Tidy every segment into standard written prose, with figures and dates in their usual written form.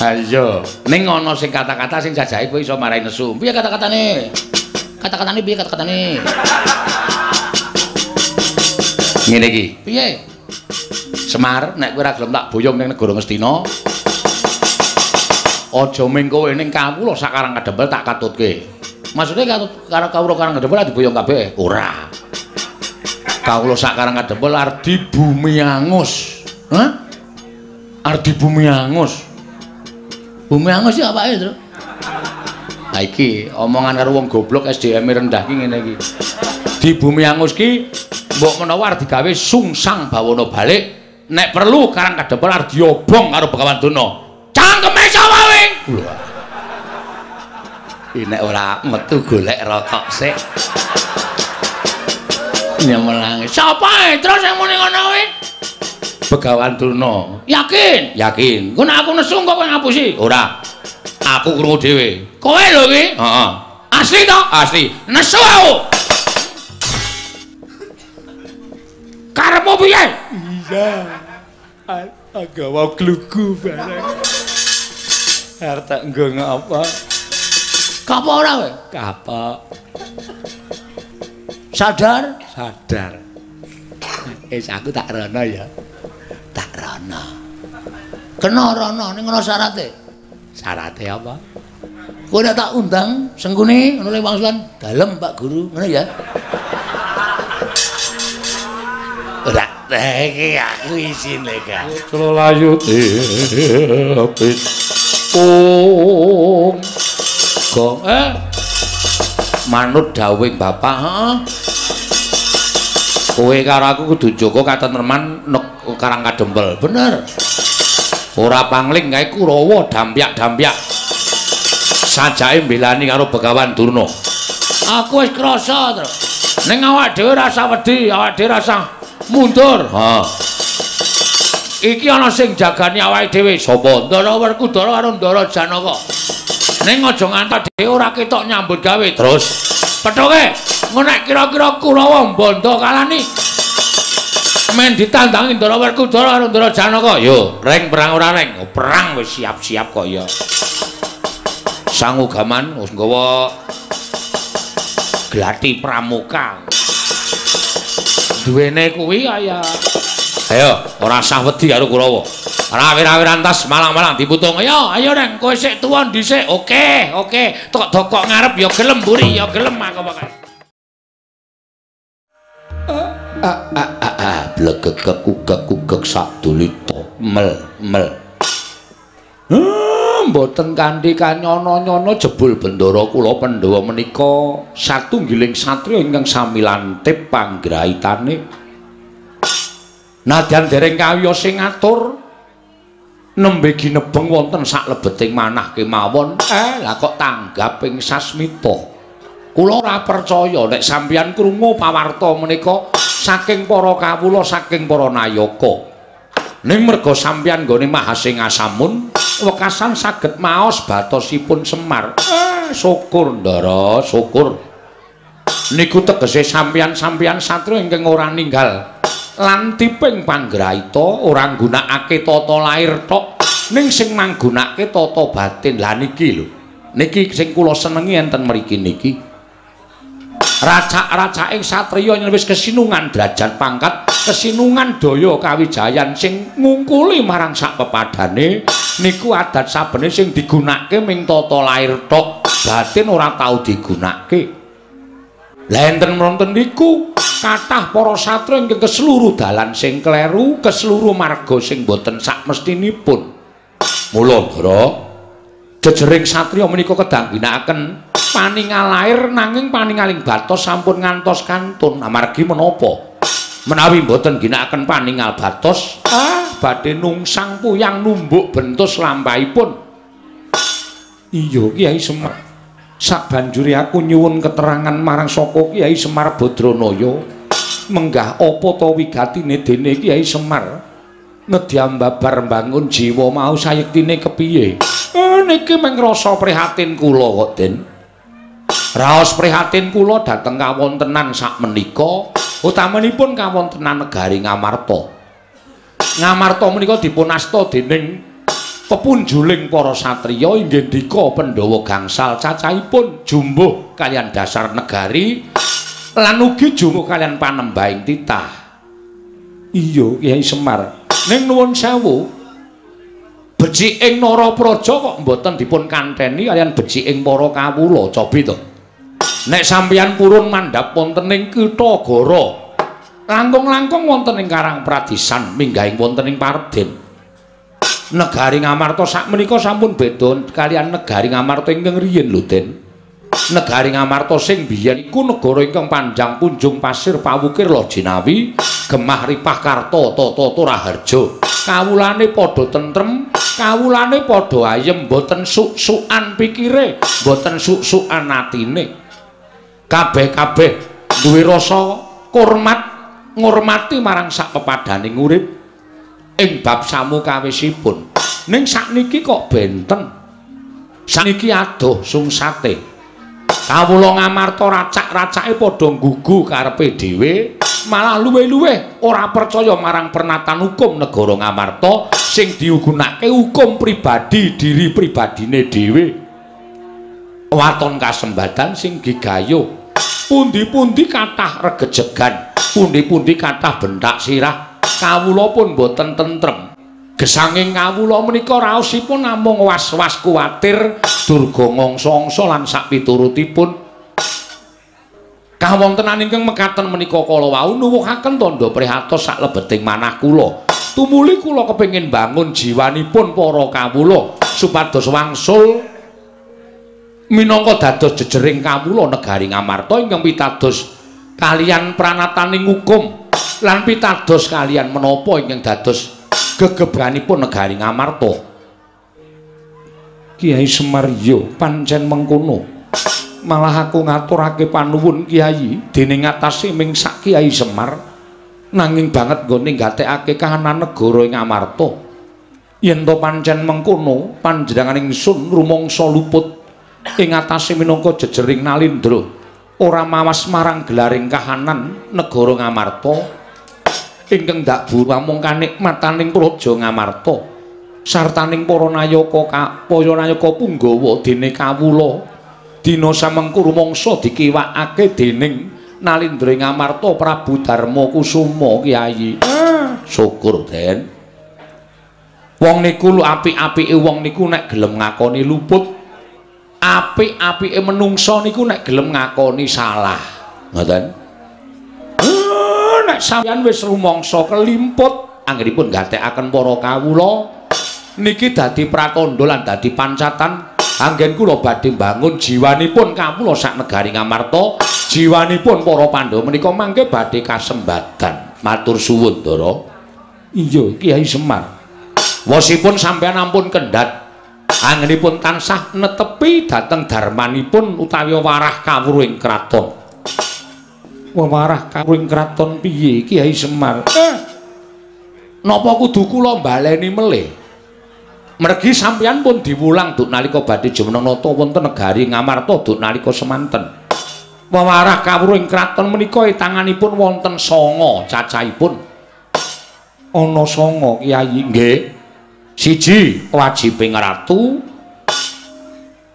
Ha iya, ning ana sing kata-kata sing jajahe kowe iso marahi nesu. Piye kata-katane? Kata-katane piye kata-katane? Ngene iki. Piye? Semar, nek kowe ora gelem tak boyong ning negara Ngastina. Aja ming kowe ning kawula sakarang kadempel tak katutke. Maksude karo kawula karang kadempel diboyong kabeh. Ora. Kawula sakarang kadempel ardi bumi angus. Hah? Ardi bumi angus. Bumi angus iki apake, Tru? Ha iki omongan karo wong goblok SDM-e rendah ki ngene iki. Di bumi angus ki mbok menawa arep digawe sungsang bawana balik, nek perlu karang kadempel arep diobong karo Begawan Durna. Cangkeme sapa kowe? Iki nek ora metu golek rokok sik. Nyemelange. Sapa terus sing muni ngono kuwi? Begawan Durna. Yakin? Yakin. Engko nek aku nesu kok kowe ngapusi? Ora. Aku krungu dhewe. Kowe lho iki? Heeh. Asli to? Asli. Nesu aku. Karepmu piye? Iya. Agawa klugu bareng. Arep tak nggo ngapa? Kapok ora kowe? Kapok. Sadar? Sadar. Aku tak rono ya. Tak rono. Kena rono ning ngono syarate. Syarate apa? Kowe nek tak undang sengkune ngono le wangsulan dalem Pak Guru, ngono ya. Ora iki aku isine ka. Selayute apit. Gong manut dawuh Bapak, heeh. Kowe karo aku kudu jaga katentreman karang kadempel. Bener. Ora pangling kae Kurawa dampyak-dampyak. Sajake mbelani karo Begawan Durna. Aku wis krasa, Tru. Ning awak dhewe rasa wedi, awak dhewe rasa mundur. Ha. Iki ana sing jagani awake dhewe. Sapa? Ndara Werkudara karo Ndara Janaka. Ning aja ngantos dhewe ora ketok nyambut gawe. Terus pethoke ngono nek kira-kira Kurawa Banda kalani men ditandangi Ndara Werkudara karo Ndara Janaka. Yo, reng perang ora reng. Perang wis siap-siap kok ya. Sangugaman wis nggawa glati pramuka. Duwene kuwi kaya ayo ora usah wedi karo Kurawa. Ora wir-wiran tas malang-malang diputung. Ayo Reng, kowe sik tuwa dhisik. Oke. Tok dokok ngarep ya gelem mburi ya gelem aku pokoke. Blegegek sadulita mel. Mboten kanthi kanyono-nyono jebul bendara kula Pandhawa menika satunggiling satriya ingkang sami lantip panggrahitane. Nadyan dereng kawiyos sing ngatur nembe ginebeng wonten saklebeting manah kemawon. Lah kok tanggap ing sasmita. Kula ora percaya nek sampeyan krungu pawarta menika saking para kawula, saking para nayaka. Ning merga sampeyan nggone Mahasingasamun wekasan saged maos batosipun Semar. Syukur Ndara, syukur. Niku tegese sampeyan satriya ingkang ora ninggal lantiping panggrahita, ora nggunakake tata lair tok, ning sing manggunakake tata batin. Lah niki lho. Niki sing kula senengi enten mriki niki. Racak-racaking satriya yen wis kesinungan derajat pangkat, kesinungan daya kawijayan sing ngungkuli marang sak pepadane niku adat sabene sing digunakake ming tata lair tok, batin ora tau digunakake. Lah enten wonten niku kathah para satriya ingkang keseluruh dalan sing kleru, keseluruh marga sing boten sak mestinipun. Mula Ndara jejering satriya menika kedang ginakaken paningal lair nanging paningaling batos sampun ngantos kantun. Amargi menapa? Menawi mboten ginakaken paningal batos, badhe nungsang puyang numbuk bentus lampahipun. Iya Kyai Semar. Sabanjure aku nyuwun keterangan marang saka Kyai Semar Badranaya. Menggah apa ta wigatine dene Kyai Semar? Nedyambabar mbangun jiwa mau sayektine kepiye? Niki mung rasa prihatin kula kok, Den. Raos prihatin kula dhateng kawontenan sakmenika, utamanipun kawontenan negari Ngamarta. Ngamarta menika dipunasta dening pepunjuling para satriya inggih ndika Pandhawa gangsal cacahipun jumbuh kalian dasar negari lan ugi jumbuh kalian panembahing titah. Iya Kyai Semar, ning nuwun sewu beciking Narapraja kok mboten dipun kanteni kalian beciking para kawula cobi to. Nek sampeyan purun mandhap wonten ing Kitagara, langkung-langkung wonten ing Karang Pradisan minggahing wonten ing Parden. Negari Ngamarta sakmenika sampun beda kalian negari Ngamarta ingkang riyin lho, Den. Negari Ngamarta sing biyen iku negara ingkang panjang punjung pasir pawukir Lojinawi, gemah ripah karta tata raharja. Kawulane padha tentrem, kawulane padha ayem, boten suk-sukan pikire, boten suk-sukan atine. Kabeh-kabeh duwe rasa hormat ngurmati marang sak pepadaning urip ing bab samukawisipun. Ning sakniki kok benten. Sakniki adoh sungsate. Kawula Ngamarta racak-racake padha nggugu karepe dhewe, malah luwih-luwih ora percaya marang pernatan hukum negara Ngamarta sing digunakake hukum pribadi diri pribadine dhewe. Waton kasembadan sing gigayuh. Pundi-pundi kathah regejegan, pundi-pundi kathah bentak sirah, kawula pun boten tentrem. Gesanging kawula menika raosipun namung was-was kuwatir durga ngongso-ongso lan sak piturutipun. Kawontenan ingkang mekaten menika kala wau nuwuhaken tandha prihatos sak lebeting manah kula. Tumuli kula kepengin bangun jiwanipun para kawula supados wangsul minangka dados jejering kawula negari Ngamarta ingkang pitados kalian pranataning hukum lan pitados kalian menapa ingkang dados gegebranipun negari Ngamarta. Kiai Semar, yo pancen mengkono. Malah aku ngaturake panuwun Kiai dening atase ming sak Kiai Semar nanging banget nggone nggatekake kahanan negara ing Ngamarta. Yen to pancen mengkono panjenengan ingsun rumangsa luput ing atase minangka jejering Nalindra ora mawas marang gelaring kahanan negara Ngamarta ingkang dak namung kanikmataning praja Ngamarta sartaning para nayaka kaya nayaka Punggawa dene kawula dina samengko rumangsa dikiwakake dening Nalindra Ngamarta Prabu Darma Kusuma Kyai. Syukur Den. Wong niku lu apik-apike wong niku nek gelem ngakoni luput. Apik-apike menungsa niku nek gelem ngakoni salah. Ngoten. Nek sampeyan wis rumangsa kelimput anggenipun gatekaken para kawula niki dadi pratandha lan dadi pancatan anggen kula badhe mbangun jiwanipun kawula sak negari Ngamarta, jiwanipun para Pandhawa menika mangke badhe kasembadan. Matur suwun, Ndara. Iya, Kiai Semar. Wosipun sampeyan ampun kendhat anggenipun tansah netepi dhateng darmanipun utawi warah kawruhing kraton. Warah kawruhing kraton piye Kiai Semar? Napa kudu kula baleni melih? Mergi sampeyan pun diwulang duk nalika badhe jumeneng nata wonten negari Ngamarta duk nalika semanten. Warah kawruhing kraton menika tanganipun wonten 9 cacahipun. Ana 9 Kiai nggih. 1 wajibing ratu,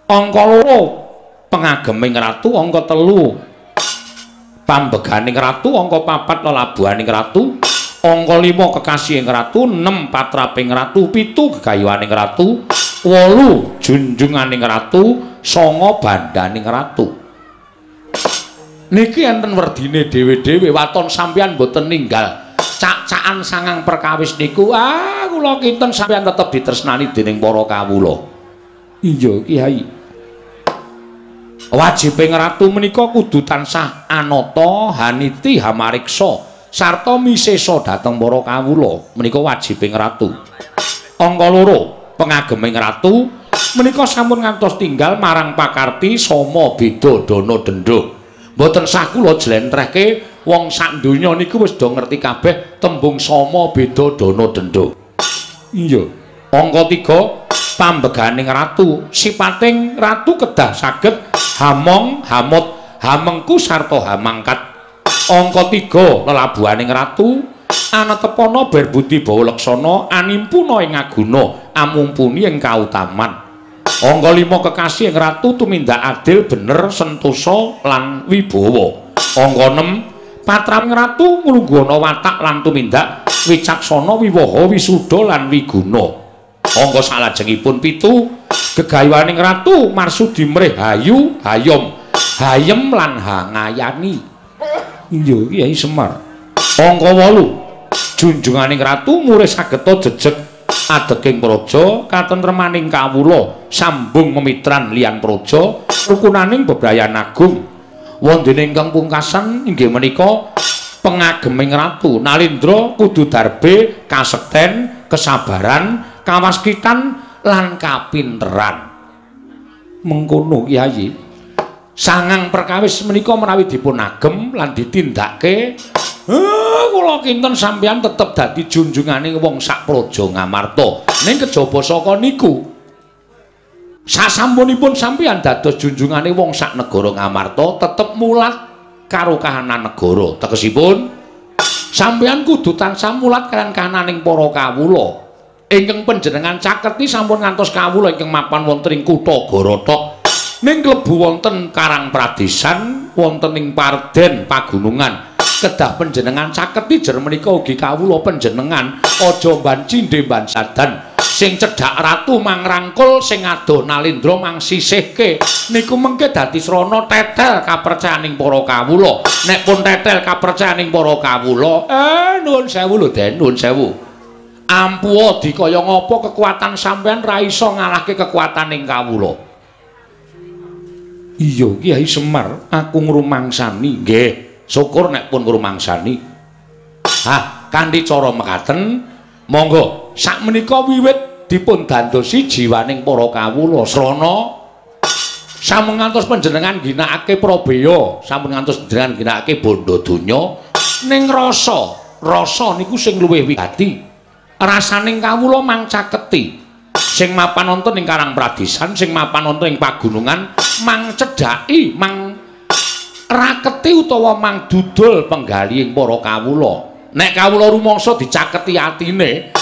angka 2 pengageming ratu, angka 3 pambeganing ratu, angka 4 lelabuhaning ratu, angka 5 kekasihing ratu, 6 patraping ratu, 7 gegayuhaning ratu, 8 junjunganing ratu, 9 bandaning ratu. Niki enten werdine dhewe-dhewe waton sampeyan mboten ninggal cak-cakan sangang perkawis niku. Kula kinten sampeyan tetep ditresnani dening para kawula. Iya Kiai. Wajibing ratu menika kudu tansah anata, haniti, hamariksa sarta misesa dhateng para kawula. Menika wajibing ratu. Angka 2 pengageming ratu menika sampun ngantos tinggal marang pakarti sama beda dana denda. Mboten sah kula jlentrehke wong sak donya niku wis do ngerti kabeh tembung sama beda dana denda. Iya. Angka 3 pambeganing ratu, sipating ratu kedah saged hamong, hamut, hamengku sarta hamangkat. Angka 3 lelabuhaning ratu, anatepana berbudi bawa leksana animpuna ing ngaguna amumpuni ing kautaman. Angka 5 kekasih ing ratu tumindak adil bener sentosa lan wibawa. Angka 6 patraming ratu nglunggana watak lan tumindak wicaksana wiwaha wisuda lan wiguna. Angka salajengipun 7 gegayuhaning ratu marsudi mrih hayu hayom hayem lan hangayani. Iya Kyai Semar. Angka 8 junjunganing ratu murih sageta jejeg adeking praja katentremaning kawula sambung memitran liyan praja rukunaning bebrayan agung wonten ingkang pungkasan inggih menika pengageming ratu Nalindra kudu darbe kasekten kesabaran kawaskitan lan kapinteran mengkono Kyai sangang perkawis menika menawi dipun agem lan ditindakake kula kinten sampeyan tetep dadi junjunganing wong sak praja Ngamarta. Ning kejaba saka niku sasampunipun sampeyan dados junjunganing wong sak negara Ngamarta tetep mulat karo kahanan negara. Tegesipun sampeyan kudu tansah mulat kaliyan kahananing para kawula. Ingkang panjenengan caketi sampun ngantos kawula ingkang mapan wonten ing kutha Gorotok. Ning klebu wonten Karang Pradesan, wonten ing Parden Pagunungan. Kedah panjenengan caketi jer menika ugi kawula panjenengan aja mban cindhe mban sadan sing cedhak ratu mangrangkul sing adoh Nalindra mangsisihke niku mengke dadi srana tetel kapercayaning para kawula nek pun tetel kapercayaning para kawula nuwun sewu lho Den nuwun sewu ampuh dikaya ngapa kekuatan sampean ra iso ngalahke kekuataning kawula. Iya Kyai Semar aku ngrumangsani nggih. Syukur nek pun ngrumangsani. Kanthi cara mekaten, monggo sakmenika wiwit dipun dandosi jiwaning para kawula srana sampun ngantos panjenengan ginakake Prabeya, sampun ngantos panjenengan ginakake bondo donya ning rasa niku sing luwih wigati. Rasaning kawula mangcaketi. Sing mapan wonten ing Karang Pradesan, sing mapan wonten ing pagunungan mang cedhaki, mang raketi utawa mang dudul penggalihing para kawula. Nek kawula rumangsa dicaketi atine,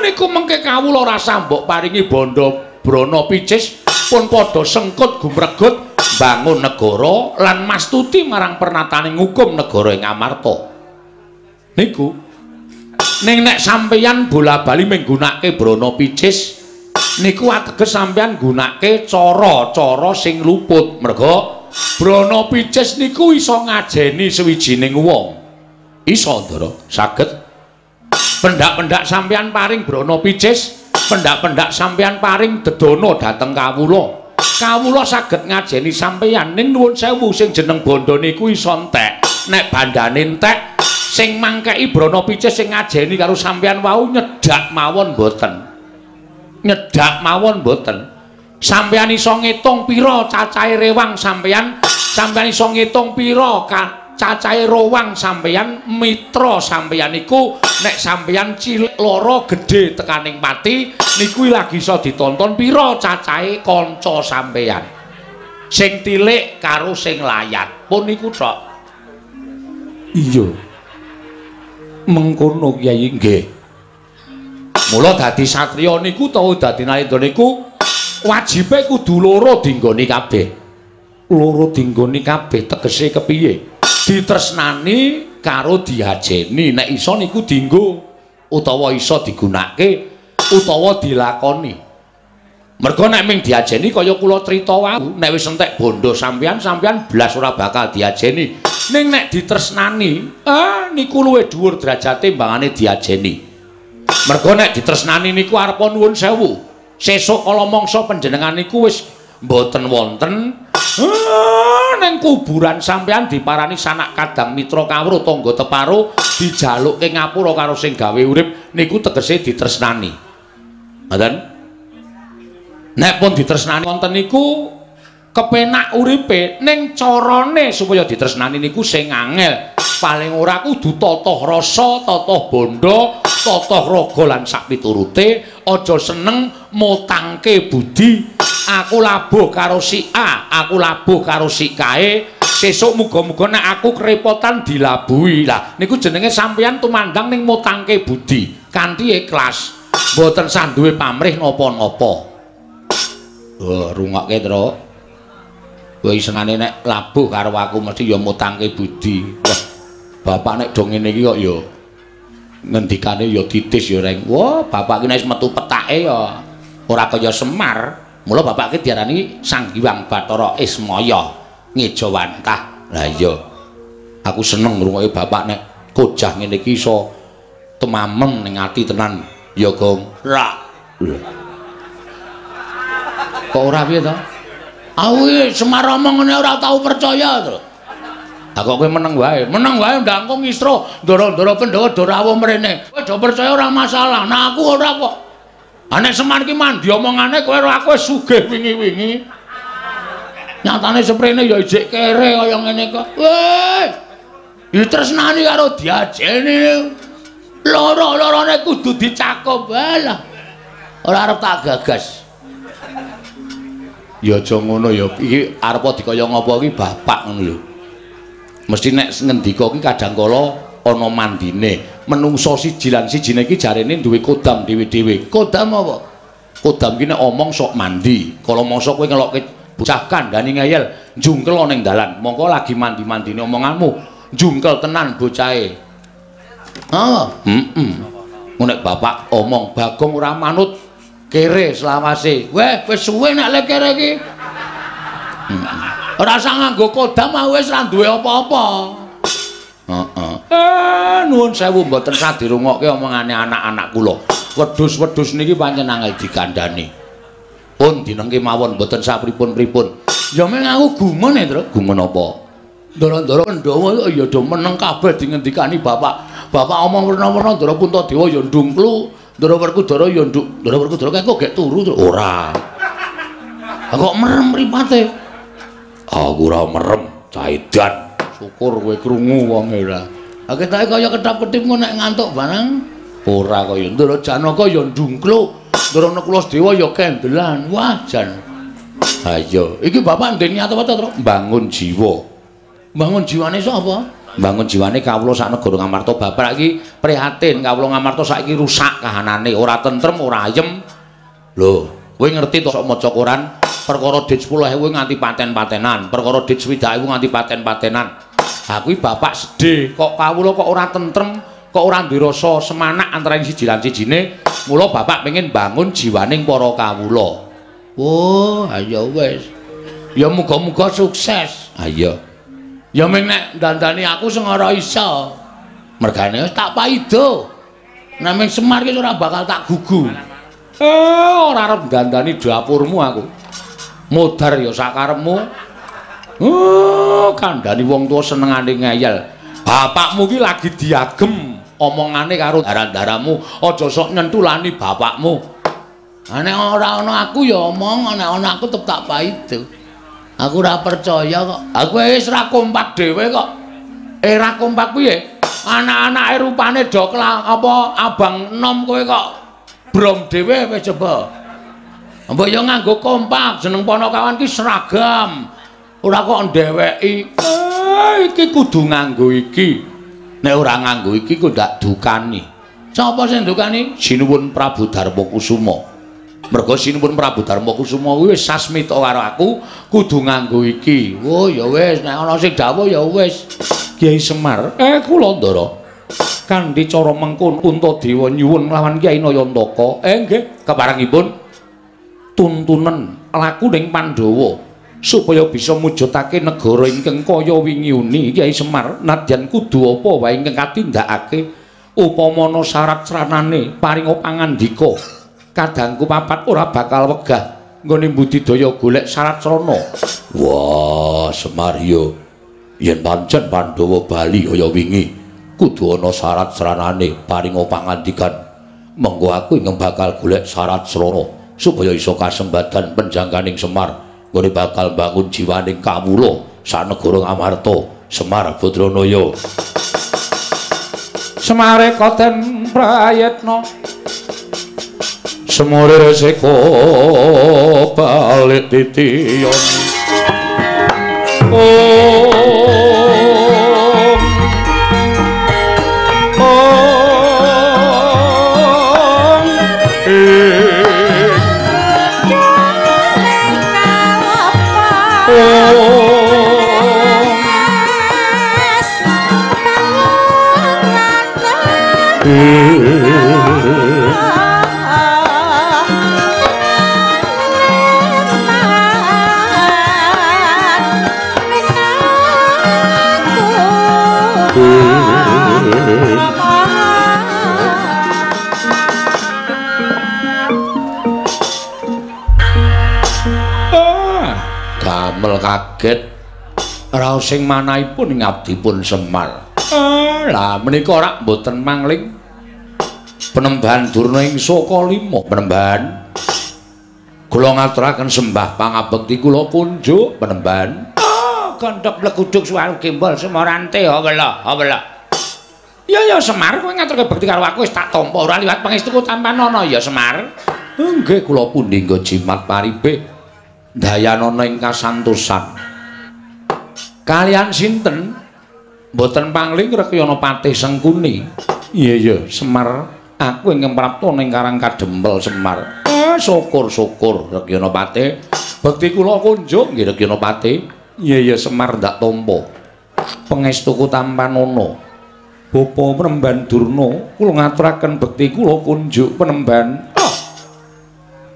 niku mengke kawula rasa mbok paringi bondo brana picis pun padha sengkut gumregut bangun negara lan mastuti marang pernataning hukum negara ing Amarta. Niku ning nek sampeyan bola-bali menggunakake brana picis niku ateges sampeyan gunakake cara-cara sing luput merga brana picis niku iso ngajeni sewijining wong. Iso Ndara, saged. Pendak-pendak sampeyan paring brana picis, pendak-pendak sampeyan paring dedana dhateng kawula. Kawula saged ngajeni sampeyan ning nuwun sewu sing jeneng bondo niku iso entek. Nek bandane entek sing mangkeki brana picis sing ngajeni karo sampeyan wau nyedak mawon mboten. Nyedak mawon mboten. Sampeyan iso ngitung pira cacahe rewang sampeyan, sampeyan iso ngitung pira cacahe rowang sampeyan, mitra sampeyan niku nek sampeyan cilik loro gedhe tekaning pati niku lagi iso ditonton pira cacahe kanca sampeyan. Sing tilik karo sing layat. Pun niku tok. Iya. Mengkono Kyai nggih. Mula dadi satriya niku utawa dadi Nalindra niku wajibe kudu loro dinggoni kabeh. Loro dinggoni kabeh tegese kepiye? Ditresnani karo diajeni. Nek iso niku dienggo utawa iso digunakake utawa dilakoni. Mergo nek ming diajeni kaya kula crita wau, nek wis entek bondo sampeyan blas ora bakal diajeni. Ning nek ditresnani, niku luwih dhuwur derajate mbangane diajeni. Mergo nek ditresnani niku arepa nuwun sewu. Sesuk kala mangsa panjenengan niku wis mboten wonten ning kuburan sampeyan diparani sanak kadang mitra kawruh tangga teparo dijalukke ngapura karo sing gawe urip niku tegese ditresnani. Ngoten? Nek pun ditresnani wonten niku kepenak uripe ning carane supaya ditresnani niku sing angel. Paling ora kudu totoh rasa, totoh bondo, totoh raga lan sak piturute, aja seneng mutangke budi. Aku labuh karo si A, aku labuh karo si kae, sesuk muga-muga nek aku kerepotan dilabuhi. Lah niku jenenge sampeyan tumandang ning mutangke budi kanthi ikhlas. Mboten sanduwe pamrih napa-napa. Rungokke, Tru. Kowe senengane nek labuh karo aku mesti ya mutangke budi. Wah, bapak nek do ngene iki kok ya ngendikane ya titis ya reng. Wah, bapak ki nek metu petake ya ora kaya Semar. Mula bapak ki diarani Sang Hyang Bathara Ismaya Ngejawantah. Lah iya. Aku seneng ngrungokke bapak nek kojah ngene iki iso temamem ning ati tenan. Ya, Gong. Rak. Kok ora piye to? Aku Semar omong ngene ora tau percaya to. Lah kok kowe meneng wae ndangku ngisra ndara-ndara Pandhawa do rawuh mrene. Kowe do percaya ora masalah. Nah aku ora kok. Nek Semar ki mandi omongane kowe ora aku sugih wingi-wingi. Nyatane seprene ya ijik kere kaya ngene kok. Weh. Ditresnani karo diajeni. Loro-lorone kudu dicakup wae. Ora arep tak gagas. Ya aja ngono ya. Iki arep dikaya ngapa iki bapak ngono lho. Mesti nek ngendika iki kadang kala ana mandine. Menungso siji lan sijine iki jarene duwe kodam dhewe-dhewe. Kodam apa? Kodam ki nek omong sok mandi. Kala mangsa kowe ngelokke bocah kandhane ngeyel, njungkel ning dalan. Mongko lagi mandi-mandine omonganmu, njungkel tenan bocahe. Nek bapak omong Bagong ora manut kere selawase. Weh, wis suwe nek le kere iki. Ora usah nganggo kodam wis ora duwe apa-apa. Nuwun sewu mboten sadirungokke omongane anak-anak kula. Wedhus-wedhus niki pancen angel dikandhani. Pun dinengke mawon mboten sapripun-pripun. Ya meng aku gumun ya, Tru. Gumun apa? Ndara-ndara Pandhawa ya do meneng kabeh dingendikani bapak. Bapak omong werna-werna Ndara Puntadewa ya ndungklu, Ndara Werkudara ya nduk. Ndara Werkudara kok gek turu, Tru. Ora. Kok merem mripate? Aku ora merem, caidan. Syukur kowe krungu wonge ora. Lah ketake kaya kedap-kedip nek ngantuk barang. Ora kaya Ndara Janaka ya ndungkluk. Ndara Nekulasdewa ya kendelan. Wah, jan. Ha iya, iki bapak ndek niat apa to, Tru? Bangun jiwa. Bangun jiwane sapa? Bangun jiwane kawula sak negara Ngamarta. Bapak iki prihatin kawula Ngamarta saiki rusak kahanane, ora tentrem, ora ayem. Lho, kowe ngerti to sok maca Quran? Perkara dit 10.000 nganti paten-patenan, perkara dit 20.000 nganti paten-patenan. Ha kuwi bapak sedih, kok kawula kok ora tentrem, kok ora duwe rasa semanak antara siji lan sijine. Mula bapak pengen bangun jiwaning para kawula. Oh, ayo wis. Ya muga-muga sukses. Ayo. Ya ming nek dandani aku sing ora iso. Mergane wis tak paido. Nek ming Semar ki ora bakal tak gugu. Ora arep dandani dapurmu aku. Modar ya sakarepmu. Kandhani wong tuwa senengane ngeyel. Bapakmu ki lagi diagem omongane karo darah-darahmu, aja sok nyentulani bapakmu. Nek ora ana aku ya omong, nek ana aku tetep tak paido. Aku ora percaya kok. Aku wis ra kompak dhewe kok. Ra kompak piye? Anak-anake rupane do apa abang enom kowe kok brom dhewe wis coba. Mbok yo nganggo kompak, jeneng panakawan ki seragam. Ora kok ndeweki. Iki kudu nganggo iki. Nek ora nganggo iki kok ndak dukani. Sapa sing dukani? Sinuwun Prabu Darmakusuma. Mergo Sinuwun Prabu Darmakusuma kuwi wis sasmita karo aku, kudu nganggo iki. Oh ya wis, nek ana sing dawuh ya wis. Kyai Semar, kula Ndara. Kanthi cara mengkon Puntadewa nyuwun lawan Kyai Nayantaka. Nggih, keparengipun tuntunan laku ning Pandhawa. Supaya bisa mujudake negara ingkang kaya wingi uni Kyai Semar nadyan kudu apa wae ingkang katindakake upamana syarat sranane paringa pangandika kadangku papat ora bakal wegah nggone budidaya golek syarat srana. Wah, Semar yo yen pancen Pandhawa bali kaya wingi kudu ana syarat sranane paringa pangandikan mengko aku ingkang bakal golek syarat srana supaya iso kasembadan penjangkaning Semar. Ngene bakal bangun jiwaning kawula sak negara Ngamarta. Semar Badranaya. Semare koten prayetna. Semore seko balik titiyon. Oh damel kaget raos sing manahipun ing abdipun Semar. Lah menika rak mboten mangling Penemban Durna ing Saka Lima. Penemban kula ngaturaken sembah pangabekti kula kunjuk Penemban. Gondhok leguduk suwaru gembol Semorante wela. Ya Semar kowe ngaturke bekti karo aku wis tak tampa ora liwat pangestuku tanpa nono ya Semar. Nggih kula pundi nggo jimat paribe dayanana ing kasantosan. Kalian sinten? Mboten pangling Rekyana Patih Sengkuni. Iya Semar, aku ingkang prapta ning Karang Kadempel Semar. Syukur Rekyana Patih. Bekti kula kunjuk nggih Rekyana Patih. Iya Semar ndak tampa. Pangestuku tampanana. Bapa Penemban Durna, kula ngaturaken bekti kula kunjuk Penemban.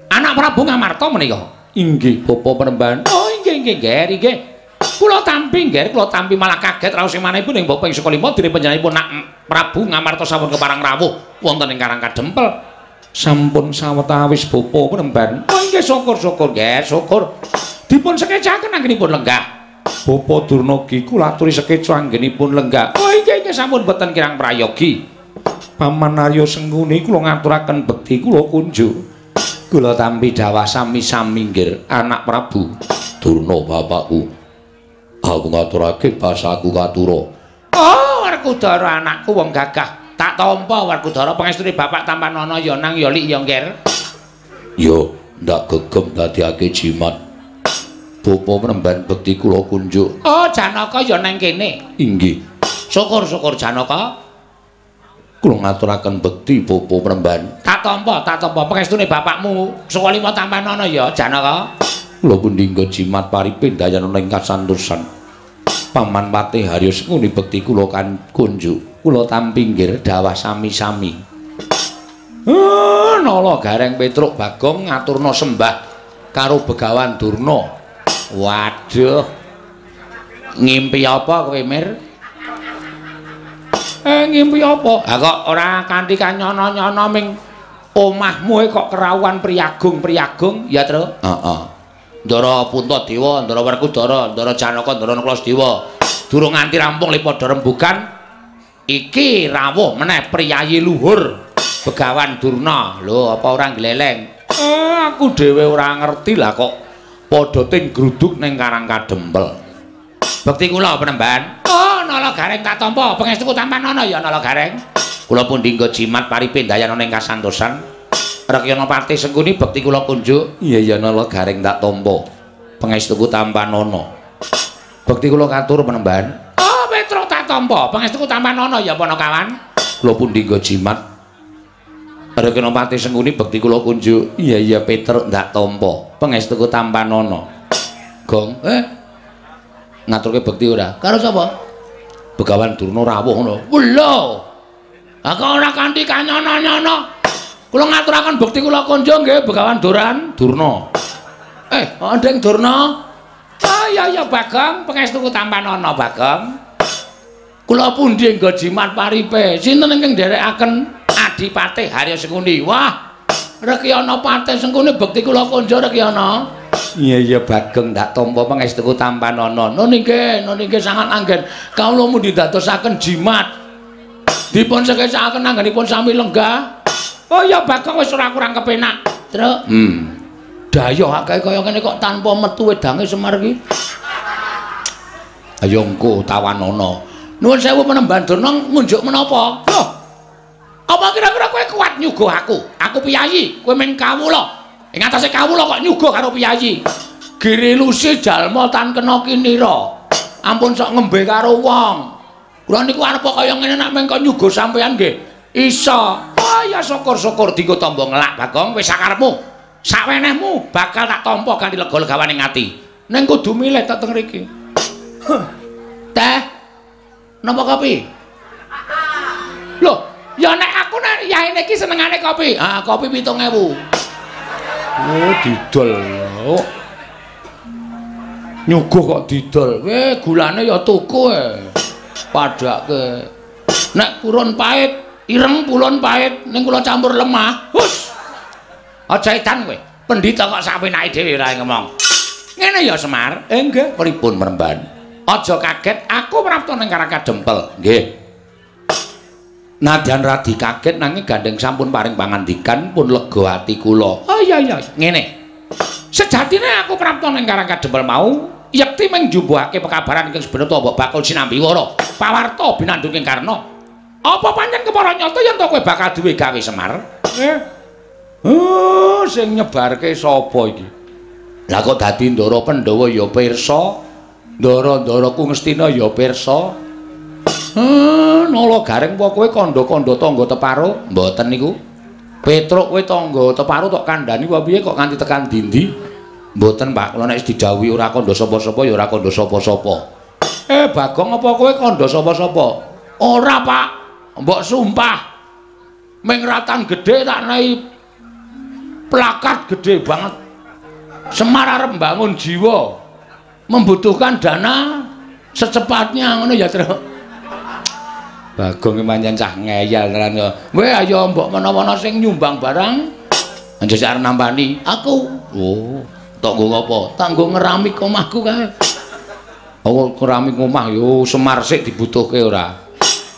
Anak Prabu Ngamarta menika. Inggih Bapa Penemban. Inggih. Kula tampi malah kaget raos sing manahipun ing Bapa ing Saka Lima dene panjenenganipun Nak Prabu Ngamarta sampun keparang rawuh wonten ing Karang Kadempel. Sampun sawetawis Bapa Penemban. Inggih syukur. Dipun sekecaken anggenipun lenggah. Bapa Durna ki kula aturi sekeca anggenipun lenggah. Inggih sampun boten kirang prayogi. Paman Arya Sengkuni kula ngaturaken bekti kula kunjuk. Kula tampi dawah sami-sami nggih Anak Prabu Durna bapakku. Aku ngaturake basaku katura. Werkudara anakku wong gagah. Tak tampa Werkudara pangestune bapak tampanana ya nang ya lik ya ngger. Yo ndak gegem dadiake jimat. Bapa Penemban bekti kula kunjuk. Janaka ya nang kene. Inggih. Syukur Janaka. Kula ngaturaken bekti Bapa Penemban. Tak tampa pangestune bapakmu Saka Lima tampanana ya Janaka. Kula pundi nggo jimat paripe dayanana ing kasantosan. Paman Patih Harya Sengkuni bekti kula kan kunjuk. Kula tampi nggih dawah sami-sami. Nala Gareng Petruk Bagong ngaturna sembah karo Begawan Durna. Waduh. Ngimpi apa kowe, Mir? Ngimpi apa? Kok ora kanthi kanyono-nyono ming omahmu kok kerawuhan priyagung. Ya, Tru? Heeh. Ndara Puntadewa, Ndara Werkudara, Ndara Janaka, Ndara Klasdewa. Durung nganti rampung lipada rembugan. Iki rawuh meneh priyayi luhur Begawan Durna. Lho, apa ora gleleng? Aku dhewe ora ngerti lah kok padha ting gruduk ning Karang Kadempel. Bekti kula Penemban. Nala Gareng tak tampa, pangestuku tampanana ya Nala Gareng. Kula pundi nggo jimat paripe dayanana ing kasantosan. Rekyana Patih Sengkuni bekti kula kunjuk. Iya Nala Gareng tak tampa. Pangestuku tampanana. Bekti kula katur Penemban. Petruk tak tampa. Pangestuku tampanana ya Panakawan. Kula pundi nggo jimat. Rekyana Patih Sengkuni bekti kula kunjuk. Iya Petruk tak tampa. Pangestuku tampanana. Gong, ngaturke bekti ora? Karo sapa? Begawan Durna rawuh ngono. Lho. Kok ora kanthi kanyono-nyono. Kula ngaturaken bekti kula kunjuk nggih Begawan Durna. Ndeng Durna. Ya Bagong, pangestuku tampanana Bagong. Kula pundi nggo jimat paripe. Sinten ingkang nderekaken Adipati Harya Sengkuni? Wah, Rekyana Patih Sengkuni bekti kula kunjuk Rekyana. Iya Bagong ndak tampa pangestuku tampanana. Nun nggih sangat anggen. Kawula mundi dadosaken jimat. Dipun sekecakaken anggenipun sami lenggah. Ya Bagong wis ora kurang kepenak, Truk. Dayoh akeh kaya ngene kok tanpa metu wedange Semar iki. Ayo engko tawanana. Nuwun sewu Penemban Durna ngunjuk menapa? Loh. Apa kira-kira kowe kuat nyuguh aku? Aku piyayi, kowe men kawula. Ing atase kawula kok nyuguh karo piyayi. Girilusi jalma tan kena kinira. Ampun sok ngembe karo wong. Kula niku arep kaya ngene nek mengko nyuguh sampeyan nggih. Isa. Ya syukur dienggo tamba ngelak Bagong wis sakarepmu. Sakwenehmu bakal tak tampa kanthi lega-legawaning ati. Ning kudu milih tek teng mriki. Teh. Napa kopi? Loh, ya nek aku nek yaene iki senengane kopi. Kopi 7.000. Didol. Nyuguh kok didol. Gulane ya tuku padake. Nek purun pahit, ireng pulon pahit ning kula campur lemah. Hus. Aja edan kowe. Pendhita kok sak penake dhewe ora ngomong. Ngene ya Semar. Nggih, pripun Mremban? Aja kaget, aku prapta ning Karang Kadempel. Nggih. Nadyan radi kaget nanging gandeng sampun paring pangandikan pun lega ati kula. Oh iya. Ngene. Sejatine aku prapta ning Karang Kadempel mau yekti mung njumbuhake pekabaran ingkang sebenarnya mbok bakul sinambiwara. Pawarta binandunging Karna. Apa pancen kepara nyata yen to kowe bakal duwe gawe Semar? Sing nyebarke sapa iki? Lah kok dadi Ndara Pandhawa ya pirsa, Ndara-ndaraku Ngastina ya pirsa. Nala Gareng apa kowe kandha-kandha tangga teparo? Mboten niku. Petruk kowe tangga teparo tok kandhani apa piye kok nganti tekan dindi? Mboten, Pak. Kula nek didhawuhi ora kandha sapa-sapa ya ora kandha sapa-sapa. Bagong apa kowe kandha sapa-sapa? Ora, Pak. Mbok sumpah. Ming ratan gedhe tak nahi plakat gedhe banget. Semar arep mbangun jiwa. Membutuhkan dana secepatnya ngono ya, Tru. Bagong pancen cah ngeyel tenan kok. Kowe ayo mbok menawa sing nyumbang barang. Anjir arep nampani. Aku. Oh, tok nggo apa? Tak nggo ngeramik omahku kae. Oh, keramik omah yo Semar sik dibutuhke ora.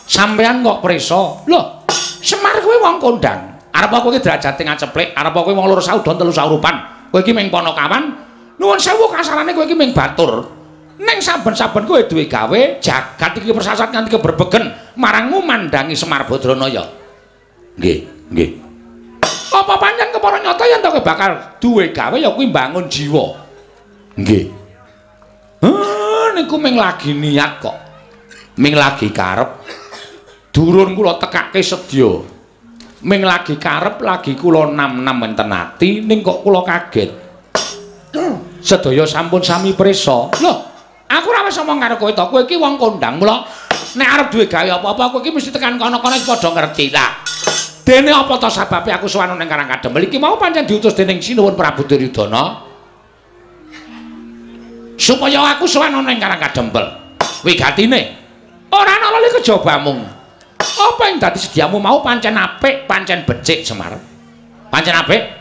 Sampean kok preso? Lho, Semar kuwi wong kondang. Arep kowe iki derajate ngaceplek, arep kowe wong loro saudon telu saurupan. Kowe iki ming Panakawan. Nuwun sewu kasarane kowe iki ming batur. Ning saben-saben kowe duwe gawe, jagat iki persasat nganti keberbegen marang ngumandangi Semar Badranaya. Nggih. Apa pancen kepara nyata yen to kowe bakal duwe gawe ya kuwi mbangun jiwa. Nggih. Niku ming lagi niat kok. Ming lagi karep. Durun kula tekake sedya. Ming lagi karep, lagi kula nam-nam wonten ati ning kok kula kaget. Sedaya sampun sami prisa. Lho, aku ora wis omong karo kowe to, kowe iki wong kondang, mula nek arep duwe gawe apa-apa kowe iki mesti tekan kono-kono padha ngerti ta. Dene apa to sababe aku suwanu ning Karang Kadempel iki mau pancen diutus dening Sinuwun Prabu Duryudana supaya aku suwanu ning Karang Kadempel. Wigatine ora ana lali kejabamu. Apa yang dadi sediamu mau pancen apik, pancen becik Semar. Pancen apik.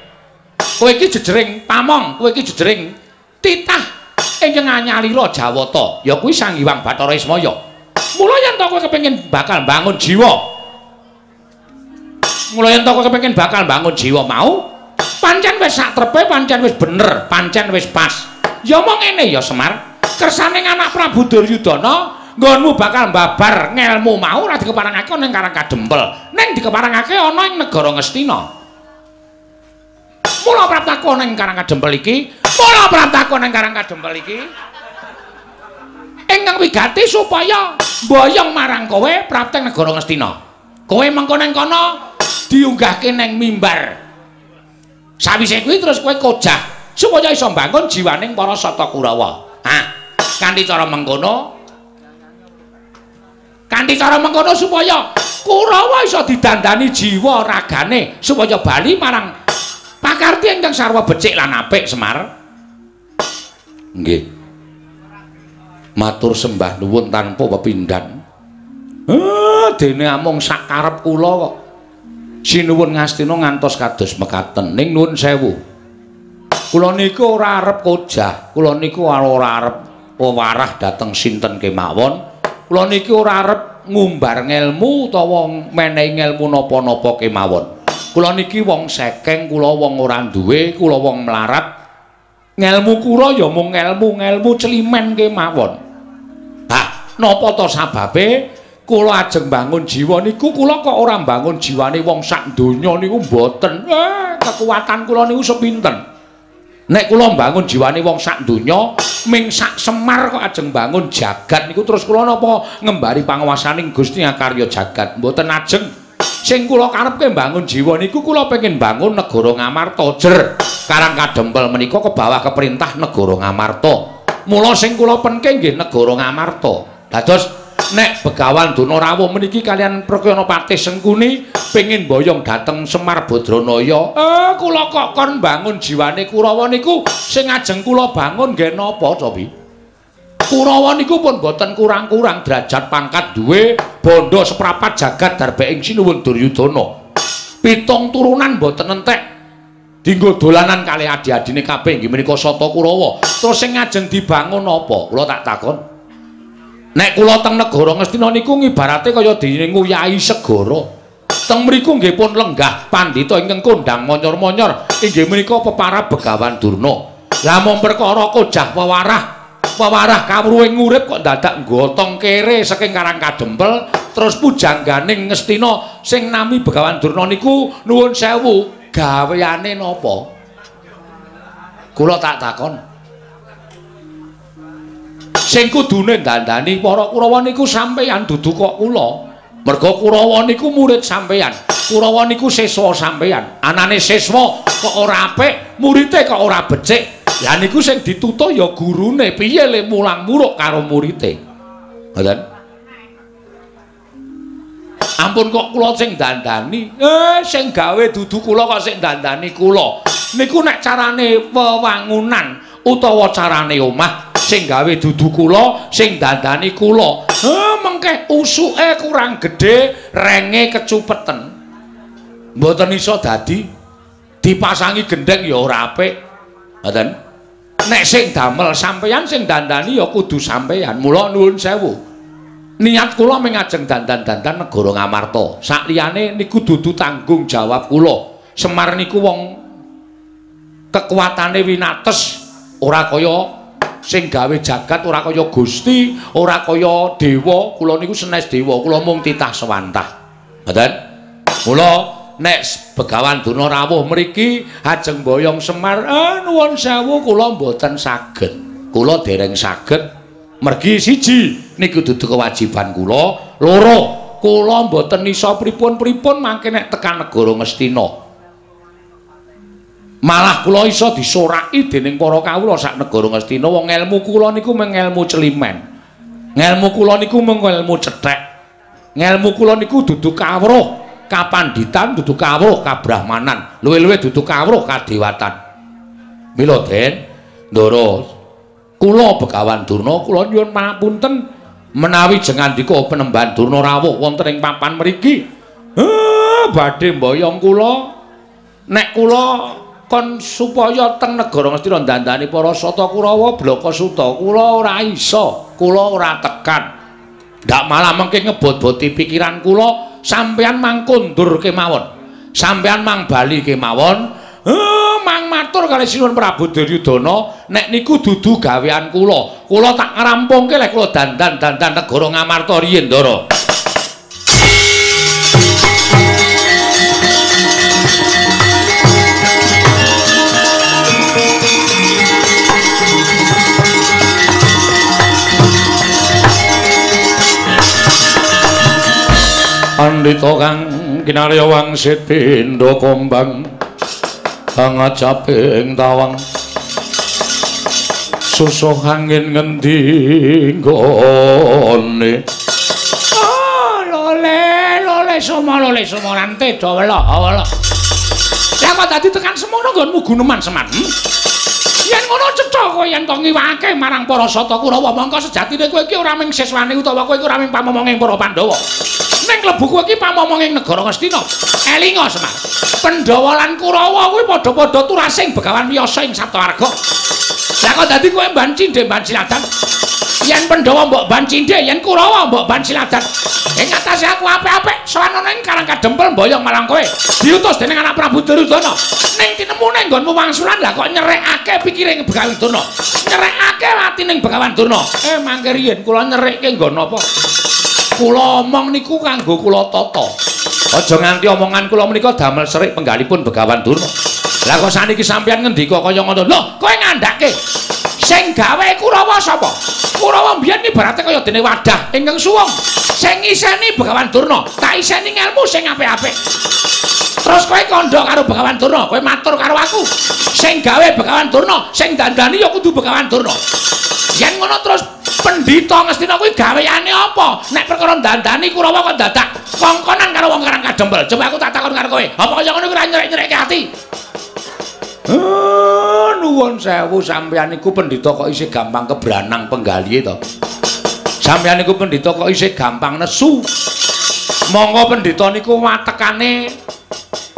Kowe iki jejering pamong, kowe iki jejering titah ingkang anyalira Jawata, ya kuwi Sang Hyang Bathara Ismaya. Mula yen to kowe kepengin bakal bangun jiwa. Mula yen to kowe kepengin bakal bangun jiwa mau, pancen wis satrepe, pancen wis bener, pancen wis pas. Ya mong ngene ya Semar. Kersane anak Prabu Duryudana nggonmu bakal mbabar ngelmu mau ora dikeparangake ning Karang Kadempel, ning dikeparangake ana ing negara Ngastina. Mula praptaku ning Karang Kadempel iki, ingkang wigati supaya mboyong marang kowe prapteng negara Ngastina. Kowe mengko ning kono diunggahke ning mimbar. Sawise kuwi terus kowe kojah supaya iso mbangun jiwaning para Sata Kurawa. Kanthi cara mengkono supaya Kurawa iso didandani jiwa ragane supaya bali marang pakarti ingkang sarwa becik lan apik Semar. Nggih. Matur sembah nuwun tanpa pepindhan. Dene amung sak karep kula kok. Sinuwun Ngastina ngantos kados mekaten. Ning nuwun sewu. Kula niku ora arep kojah, kula niku ora arep wewarah dhateng sinten kemawon. Kula niki ora arep ngumbar ngelmu utawa menehi ngelmu napa-napa kemawon. Kula niki wong sekeng, kula wong ora duwe, kula wong melarat. Ngelmu kula ya mung ngelmu celimen kemawon. Napa to sababe kula ajeng bangun jiwa niku kula kok ora bangun jiwane wong sak donya niku mboten. Kekuatan kula niku sepinten. Nek kula mbangun jiwane wong sak donya, ming sak Semar kok ajeng bangun jagat niku terus kula napa ngembari panguwasaning Gusti Karya jagat. Mboten ajeng. Sing kula karepke mbangun jiwa niku kula pengin bangun negara Ngamarta jer. Karang Kadempel menika kebawah keperintah negara Ngamarta. Mula sing kula penke nggih negara Ngamarta. Dados nek Begawan Donorawuh meniki kalian Prakyana Patih Sengkuni pengin boyong dhateng Semar Badranaya, kula kok kon bangun jiwane Kurawa niku sing ajeng kula bangun nggih napa to pi? Kurawa niku pun boten kurang-kurang derajat pangkat duwe bondo seprapat jagat darbeking Sinuwun Duryudana. 7 turunan boten entek Dinggo dolanan kali adi-adine kabeh inggih menika Sata Kurawa. Terus sing ngajeng dibangun apa? Kula tak takon. Nek kula teng negara Ngastina niku ngibarate kaya dinguyahi segara. Teng mriku nggih pun lenggah pandhita ingkang kondang monyor-monyor inggih menika peparab Begawan Durna. Lah mung perkara kojah wewarah kawruhing urip kok dadak nggotong kere saking Karang Kadempel terus pujangganing Ngastina sing nami Begawan Durna niku nuwun sewu gaweane napa? Kula tak takon. Sing kudune dandani para Kurawa niku sampeyan dudu kok kula. Merga Kurawa niku murid sampeyan. Kurawa niku siswa sampeyan. Anane siswa kok ora apik, murite kok ora becik. Lah niku sing ditutuh ya gurune. Piye le mulang muruk karo murite? Ngoten. Ampun kok kula sing dandani. Sing gawe dudu kula kok sing dandani kula. Niku nek carane wewangunan utawa carane omah sing gawe dudu kula, sing dandani kula. Mengke usuke kurang gedhe, renge kecupeten. Mboten iso dadi dipasangi gendheng ya ora apik. Ngoten. Nek sing damel sampeyan sing dandani ya kudu sampeyan. Mula nuwun sewu. Niat kula mung ajeng dandan-dandan negara Ngamarta. Sakliyane niku dudu tanggung jawab kula. Semar niku wong kekuatane winates ora kaya sing gawe jagat, ora kaya Gusti, ora kaya dewa. Kula niku senes dewa, kula mung titah sewantah. Ngoten? Mula nek Begawan Durna rawuh mriki ajeng boyong Semar, nuwun sewu kula mboten saged. Kula dereng saged. Mergi siji niku dudu kewajiban kula, loro kula mboten iso pripun-pripun mangke nek tekan negara Ngastina. Malah kula iso disoraki dening para kawula sak negara Ngastina. Wong ilmu kula niku mung ilmu celimen. Ngelmu kula niku mung ilmu cethek. Ngelmu kula niku dudu kawruh kapanditan, dudu kawruh kabrahmanan, luwih-luwih dudu kawruh kadewatan. Mila Den, ndara kula Begawan Durna kula nyuwun pangapunten menawi jengandika Penemban Durna rawuh wonten ing papan mriki. Badhe mboyong kula nek kula kon supaya teng negara Ngastina dandani para Sata Kurawa Blaka Suta kula ora iso, kula ora tekan. Ndak malah mengke ngebot-boti pikiran kula, sampeyan mang kondur kemawon. Sampeyan mang bali kemawon. Mang matur kali Sinuwun Prabu Duryudana nek niku dudu gawean kula. Kula tak ngrampungke lek kula dandan-dandan negara Ngamarta riyin, Ndara. Andita kang kinarya wangsit pindha kombang ngajaping tawang susuh angin ngendi nggone lole somo nante dawela lah kok dadi tekan semono nggonmu Guneman Semar. Yen ngono cetha kowe yen to ngiwake marang para Sata Kurawa mangka sejatine kowe iki ora mung siswane utawa kowe iki ora mung pamomonging para Pandhawa. Ning klebu kowe iki pamomonging negara Ngastina. Elinga Semar. Pandhawa lan Kurawa kuwi padha-padha turasing Begawan Wiyasa ing Saptawarga. Lah kok dadi kowe mban cindhe mban siladan. Yen Pandhawa mbok mban cindhe, yen Kurawa mbok mban siladan. Ing atase aku apik-apik sawanana ing Karang Kadempel mboyong marang kowe. Diutus dening anak Prabu Duryudana. Ning tinemune nggonmu wangsulan lah kok nyerekake pikire Begawan Durna. Nyerekake atining Begawan Durna. Mangke riyen kula nyerekke nggon apa? Kula omong niku kanggo kula tata. Aja nganti omongan kula menika damel serik penggalipun Begawan Durna. Lah kok saniki sampeyan ngendika kaya ngono. Lho, kowe ngandhake sing gawe Kurawa sapa? Kurawa mbiyen ibarate kaya dene wadah ingkang suwung. Sing iseni Begawan Durna, tak iseni ngelmu sing apik-apik. Terus kowe kandha karo Begawan Durna, kowe matur karo aku. Sing gawe Begawan Durna, sing dandani ya kudu Begawan Durna. Yen ngono terus pendhita Ngastina kuwi gaweane apa? Nek perkara dandani Kurawa kok dadak kongkonan karo wong Karang Kadempel. Coba aku tak takon karo kowe. Apa kaya ngono kuwi ora nyerek-nyerekke ati? Nuwun sewu sampeyan niku pendhita kok isih gampang kebranang penggalihe to. Sampeyan niku pendhita kok isih gampang nesu. Monggo pendhita niku watekane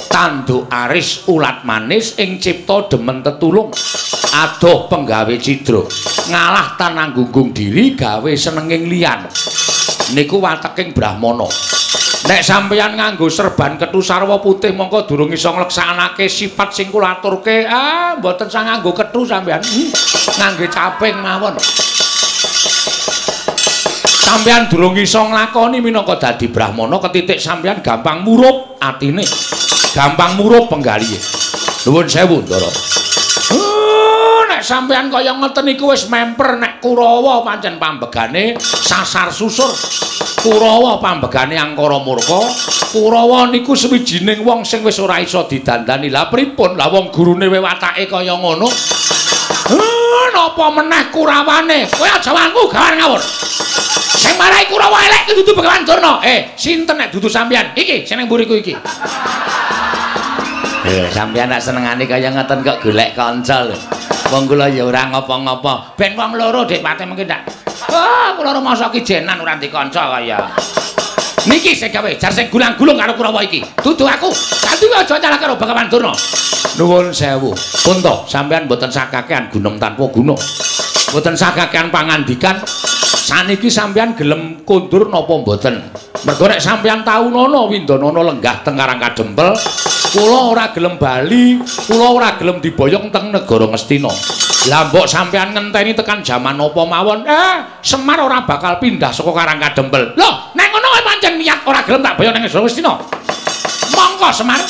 tanduk aris ulat manis ing cipta demen tetulung adoh penggawe cidra ngalah tananggunggung diri gawe senenging liyan niku wateking Brahmana. Nek sampeyan nganggo serban kethu sarwa putih mongko durung iso ngleksanake sifat sing kula aturke mboten sang nganggo kethu sampeyan ngangge caping mawon. Sampeyan durung iso nglakoni minangka dadi Brahmana ketitik sampeyan gampang murup atine. Gampang murup penggalihe. Nuwun sewu, Ndara. Nek sampeyan kaya ngoten niku wis memper nek Kurawa pancen pambegane sasar susur. Kurawa pambegane angkara murka. Kurawa niku sewijining wong sing wis ora iso didandani. Lah pripun? Lah wong gurune watake kaya ngono. Napa meneh Kurawane? Kowe aja wangku gawan ngawur. Sing marai Kurawa elek iki dudu Begawan Durna. Sinten nek dudu sampeyan? Iki sing nang mburiku iki. Sampeyan nek senengane kaya ngoten kok golek kanca lho. Wong kula ya ora ngapa-ngapa. Ben wong loro Dik Pate mengki ndak. Kula ora masa kijenan ora ndek kanca kaya. Niki sing gawe jar sing gulang-gulung karo Kurawa iki. Dudu aku. Dadi aja nyalah karo Begawan Durna. Nuwun sewu. Punta, sampeyan mboten sakakean gunung tanpa guna. Mboten sakakean pangandikan. Saniki sampeyan gelem kondur napa mboten? Mergo nek sampeyan taunana windanana lenggah teng Karang Kadempel, kula ora gelem bali, kula ora gelem diboyong teng negara Ngastina. Lah mbok sampeyan ngenteni tekan jaman apa mawon, Semar ora bakal pindah saka Karang Kadempel. Lho, nek ngono kowe pancen niat ora gelem tak boyong nang negara Ngastina. Monggo Semar.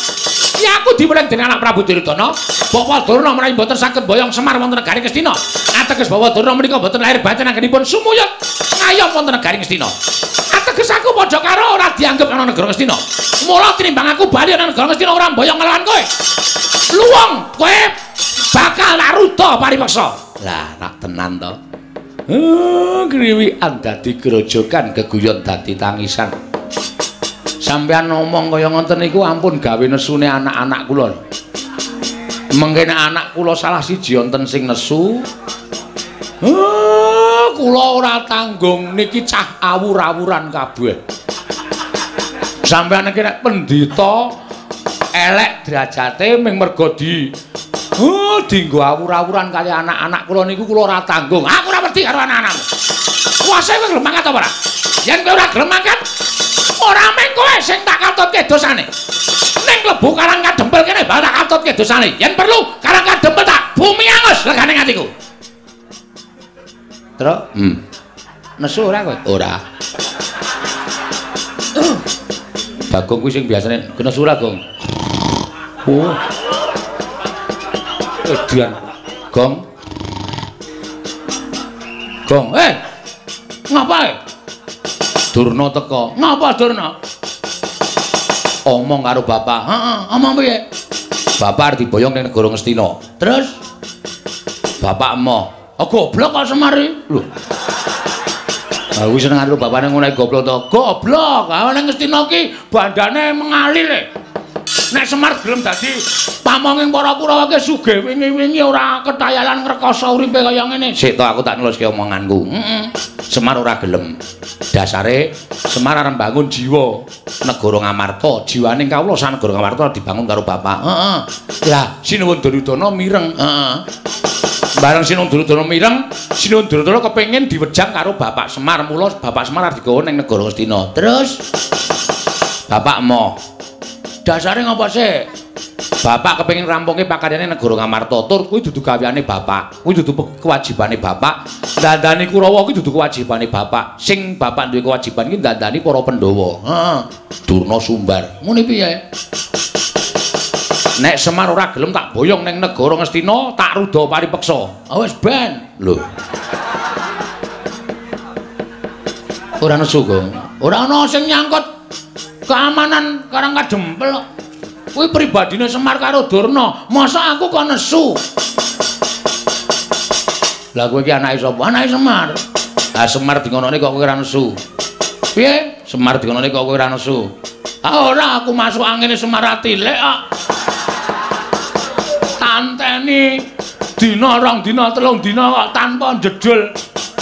Ya aku diweling dening anak Prabu Duryudana, Bapak Durna menawi mboten saged boyong Semar wonten negari Ngastina. Ateges Bapak Durna menika mboten lahir batin anggenipun sumuyut ngayom wonten negari Ngastina. Ateges aku padha karo ora dianggep ana negara Ngastina. Mula tinimbang aku bali ana negara Ngastina ora boyong ngelawan kowe. Luwung kowe bakal laruda paripeksa. Lah nak tenan to. Kriwikan dadi grojogan geguyon dadi tangisan. Sampeyan ngomong kaya ngoten niku ampun gawe nesune anak-anak kula. Mengkene anak kula salah siji wonten sing nesu. Kula ora tanggung niki cah awur-awuran kabeh. Sampeyan iki nek pendhita elek derajate ming mergo dienggo awur-awuran kali anak-anak kula niku kula ora tanggung. Aku ora wedi karo anak-anak. Kuwase kowe gelem mangkat apa ora? Yen kowe ora gelem mangkat, ora meng kowe sing tak katutke dosane. Ning klebu Karang Kadempel kene bakal tak katutke dosane. Yen perlu Karang Kadempel tak bumi angus legane atiku. Terus? Nesu ora kowe? Ora. Bagong kuwi sing biasane nesu ora, Gong. Oh. Edian. Gong. Gong, ngapa? Durna teka. Ngapa Durna? Omong karo bapak. Omong piye? Bapak arep diboyong ning negara Ngastina. Terus bapak emoh. Goblok kok Semar iki. Lho. Ah wis seneng karo bapane ngono goblok to. Goblok. Ah ning Ngastina ki bandane mengalir. Nek Semar gelem dadi pamonging para Kurawa ki sugih wingi-wingi ora ketayalan ngrekoso uripe kaya ngene. Sik to aku tak neluske omonganku. Semar ora gelem. Dasare Semar arep bangun jiwa negara Ngamarta. Jiwane kawula sak negara Ngamarta dibangun karo bapak. Lah Sinuwun Duryudana mireng. Bareng Sinuwun Duryudana mireng, Sinuwun Duryudana kepengin diwejang karo bapak Semar. Mula bapak Semar arep digawa ning negara Ngastina. Terus bapak emoh. Dasare ngapa sih? Bapak kepengin rampungke pakaryane negara Ngamarta. Tur kuwi dudu gaweane bapak. Kuwi dudu kewajibane bapak. Dandani Kurawa kuwi dudu kewajibane bapak. Sing bapak duwe kewajiban iki dandani para Pandhawa. Durna Sumbar. Ngene piye? Nek Semar ora gelem tak boyong ning negara Ngastina, tak ruda paripeksa. Wis ben. Lho. Ora nesu, Gong. Ora ana sing nyangkut keamanan Karang Kadempel. Kuwi pribadine Semar karo Durna. Masa aku kok nesu? Lah kowe iki anake sapa? Anake Semar. Lah Semar dingonone kok kowe ora nesu. Piye? Semar dingonone kok kowe ora nesu. Ora aku masuk angine Semar atilek kok. Tanteni dina rong dina telung dina kok tanpa jedul.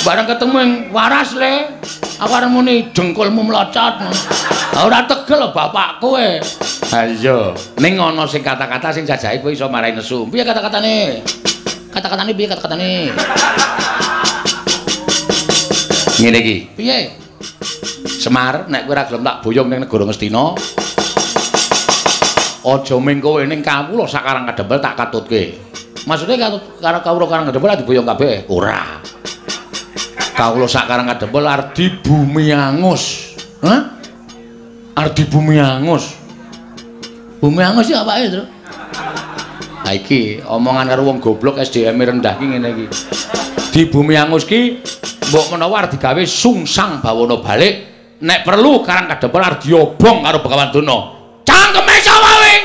Bareng ketemu ing waras le. Aku arep muni jengkulmu mlocot. Ora tegel bapakku kowe. Ha iya, ning ana sing kata-kata sing jajahe kowe iso marahi nesu. Piye kata-katane? Kata-katane piye kata-katane? Ngene iki. Piye? Semar, nek kowe ora gelem tak boyong ning negara Ngastina. Aja ming kowe ning kawula sakarang kadempel tak katutke. Maksude katut karo kawula karang kadempel diboyong kabeh. Ora. Kawula sakarang kadempel arep di bumi angus. Hah? Arep di bumi angus. Bumi angus iki apake, Tru? Ha iki omongan karo wong goblok SDM rendah ki ngene iki. Di bumi angus ki mbok menawa arep digawe sungsang bawana balik. Nek perlu karang kadempel arep diobong karo Begawan Durna. Cangkeme sapa wing?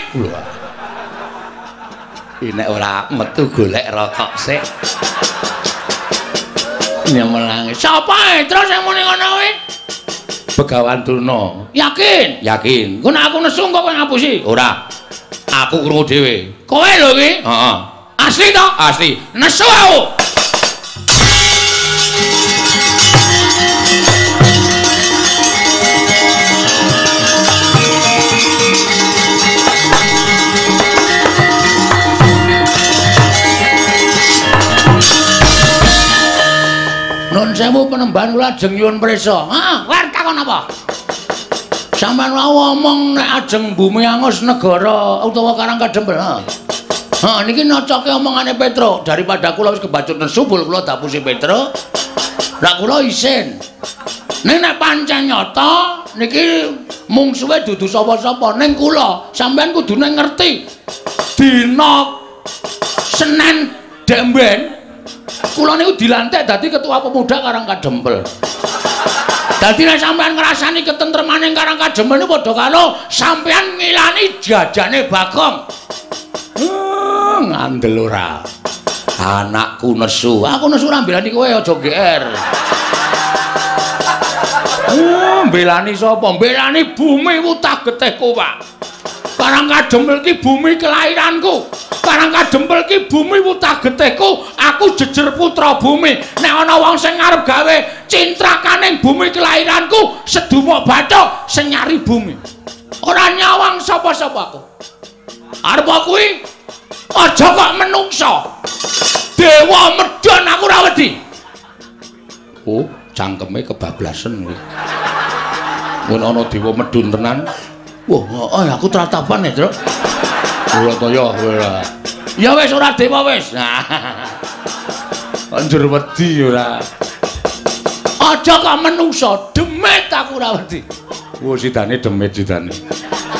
Nek ora metu golek rokok sik. Nyemelange. Sapa terus sing muni ngono kuwi? Begawan Durna. Yakin? Yakin. Engko nek aku nesu kok kowe ngapusi? Ora. Aku krungu dhewe. Kowe lho iki? Heeh. Asli to? Asli. Nesu aku. Nun sewu penemban kula ajeng nyuwun prisa. Heeh, kowe takon apa? Sampeyan wae omong nek ajeng bumi angus negara utawa karang kadempel. Heeh, niki nocoke omongane Petro daripada kula wis kebacut nesu kula dapusi Petro. Lah kula isin. Nek pancen nyata niki mungsuhe dudu sapa-sapa ning kula. Sampeyan kudune ngerti. Dina Senin Demben kula niku dilantik dadi ketua pemuda Karang Kadempel. Dadi nek sampean ngrasani ketentremaning Karang Kadempel niku padha karo sampean ngilani jajane Bagong. Ngandel ora. Anakku nesu. Aku nesu ora mbelani kowe aja GR. Mbelani sapa? Mbelani bumi wutah getihku, Pak. Karang Kadempel ki bumi kelahiranku. Karang Kadempel ki bumi wutah getihku. Aku jejer putra bumi. Nek ana wong sing arep gawe cintrakaning bumi kelahiranku, sedumuk bathuk sing nyari bumi. Ora nyawang sapa-sapa aku. Arep kuwi aja kok menungso. Dewa medhon aku ora wedi. Oh, cangkeme kebablasen kuwi. Mun ana dewa medhun tenan. Wah, aku tratapan ya, Tru. Ora to ya, ora. Ya wis ora dewa wis. Anjur wedi ora. Aja kok menungso, demit aku ora wedi. Oh, sidane demit sidane.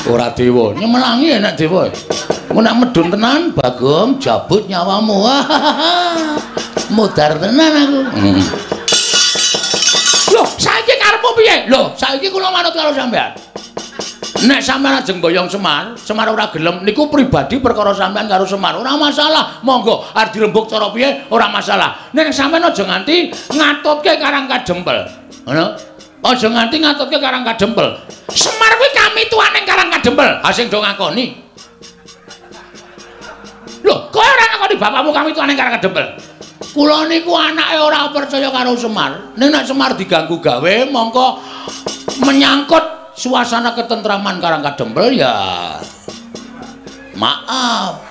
Ora dewa, nyemelangi enak dewa. Mun nek medhun tenan, Bagong jabut nyawamu. Mudar tenan aku. Loh, saiki karepmu piye? Loh, saiki kula manut karo sampean. Nek sampean ajeng boyong Semar, Semar ora gelem niku pribadi perkara sampean karo Semar. Ora masalah. Monggo arep dirembuk cara piye ora masalah. Nek sampean aja nganti ngatutke Karang Kadempel. Ngono. Aja nganti ngatutke Karang Kadempel. Semar kuwi kami tuaning Karang Kadempel. Ha sing do ngakoni. Lho, kowe ora ngakoni bapakmu kami tuaning Karang Kadempel. Kula niku anake ora percaya karo Semar. Nek Semar diganggu gawe mongko menyangkut suasana ketentraman Karang Kadempel ya maaf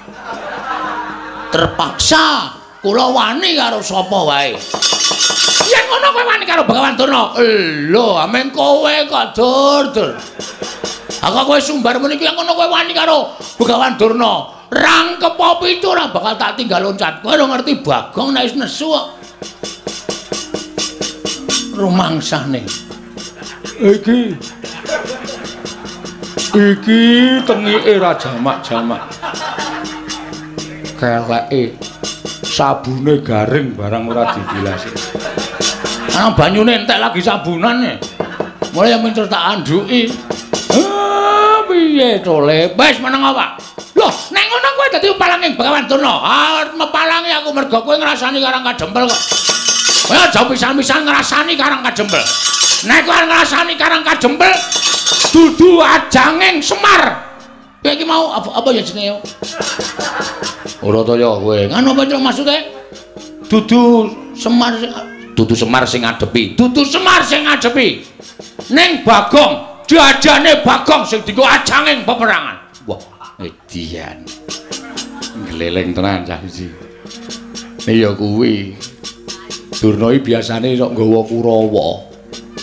terpaksa kula wani karo sapa wae. Yen ngono kowe wani karo Begawan Durna. Lho, ameng kowe kok dur. Aku kowe sumbar muni iki ngono kowe wani karo Begawan Durna. Rangkep apa itu ora bakal tak tinggal loncat. Kowe ora ngerti Bagong nek wis nesu kok. Rumangsane. Iki tengike ra jamak-jamak. Keleke sabune garing barang ora dibilasi. Ana banyune entek lagi sabunane. Mulai mincer tak anduki. Piye to le? Wis meneng apa? Loh, nek ngono kowe dadi palanging Begawan Durna. Mepalangi aku mergo kowe ngrasani Karang Kadempel kok. Kowe aja pisan-pisan ngrasani Karang Kadempel. Nek kowe ngrasani Karang Kadempel dudu ajanging Semar. Kowe iki mau apa ya jenenge? Ora to ya kowe. Ngono apa maksude? Dudu Semar sing ngadepi. Dudu Semar sing ngadepi. Ning Bagong Diajane Bagong sing dienggo ajanging peperangan. Wah, edian. Gleleng tenan cah iki. Ya kuwi. Durna iki biasane sok nggawa Kurawa.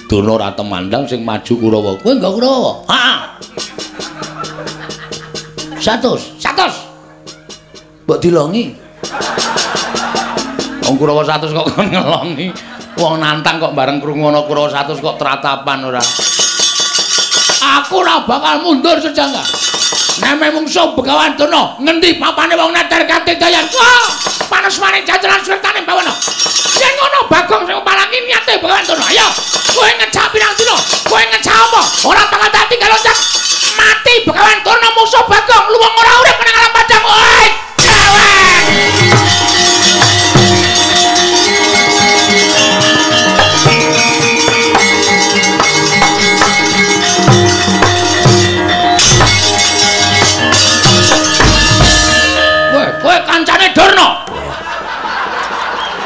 Durna ora temandang sing maju Kurawa. Kowe nggawa Kurawa? Heeh. 100. Mbok dilongi. Wong Kurawa 100 kok kon ngelongi. Wong nantang kok bareng krungu ana Kurawa 100 kok tratapan ora. Aku ora bakal mundur sejangka. Neme mungsuh Begawan Durna, ngendi papane wong neter kanthi dayan. Wah, panas maning jajaran sertane bawana. Yen ngono Bagong sing palangi niate Begawan Durna. Ayo, kowe ngecak pirang dina? Kowe ngecak apa? Ora bakal dadi kaloncat. Mati Begawan Durna musuh Bagong, luwung ora urip nang alam padang. Oi, cewek. Kowe kancane Durna.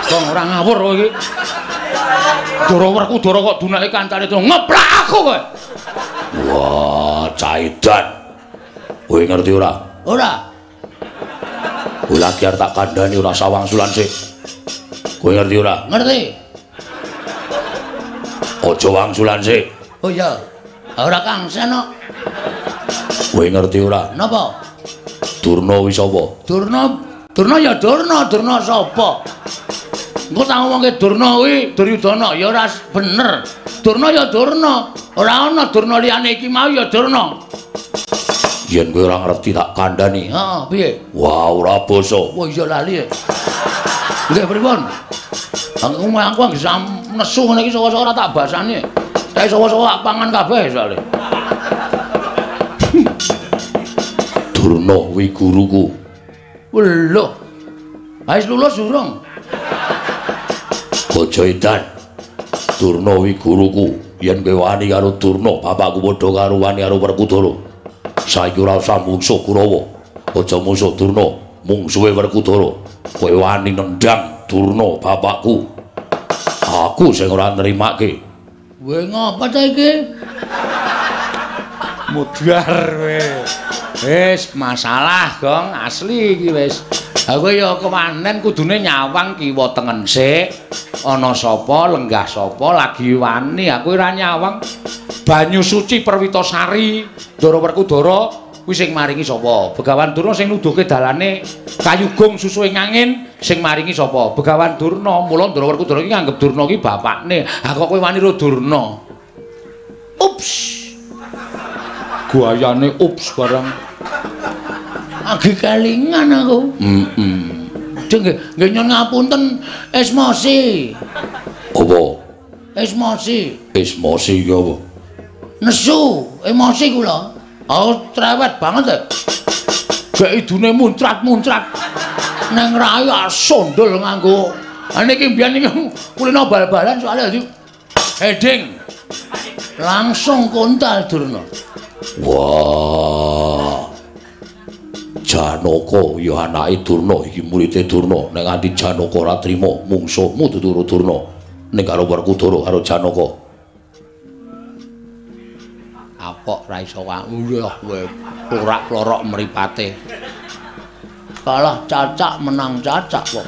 Kong ora ngawur kowe iki. Dara Werkudara kok dunake kancane Durna ngeplak aku kowe. Wah, caidan. Kowe ngerti ora? Ora. Kowe lagi arep tak kandhani ora sawangsulan sik. Kowe ngerti ora? Ngerti. Aja wangsulan sik. Oh iya. Ora Kang Seno. Kowe ngerti ora? Napa? Durna wis apa? Durna ya Durna sapa? Engko tak ngomongke Durna kuwi Duryudana ya ora bener. Durna ya Durna, ora ana Durna liyane iki mau ya Durna. Yen kowe ora ngerti tak kandhani. Heeh, piye? Wah, ora basa. Wah, iya lali. Nggih pripun? Aku anggere nesu ngene iki sawa-sawa ora tak basani. Tak sawa-sawa pangan kabeh soalé. Durna kuwi guruku. Lho. Wis lulus durung? Bojo edan. Durna kuwi guruku. Yen kowe wani karo Durna, bapakku padha karo wani karo Werkudara. Saiki ora usah mungsuh Kurawa. Aja mungsuh Durna, mungsuhe Werkudara. Kowe wani nendang Durna bapakku. Aku sing ora nrimake. Kowe ngapa ta iki? Mudhar kowe. Wis masalah, Gong, asli iki wis. Ha kowe ya kewanen kudune nyawang kiwa tengen sik. Ana sapa, lenggah sapa lagi wani, aku ora nyawang. Banyu suci Perwitasari, Ndara Werkudara kuwi sing maringi sapa? Begawan Durna sing nuduhke dalane kayugung susu ing angin sing maringi sapa? Begawan Durna. Mula Ndara Werkudara iki nganggep Durna iki bapakne. Ha kok kowe wani karo Durna? Ups. Guayane ups barang. Agi kelingan aku. Nggih nyuwun ngapunten esmosi. Apa? Esmosi. Esmosi iki apa? Nesu, emosi kula. Oh, cerewet banget ya. Gek idune muncrat-muncrat. Nang rayu sondol nganggo. Niki mbiyen iki kulino bal-balan soalnya dadi heading. Langsung kontal Durna. Wah. Janaka ya anake Durna iki muridé Durna. Nek nganti Janaka ora trima mungsuhmu tuturu Durna. Nek karo Werkudara karo Janaka. Apok ra iso wae kowe klorak-klorok mripate. Kalah cacak menang cacak kok.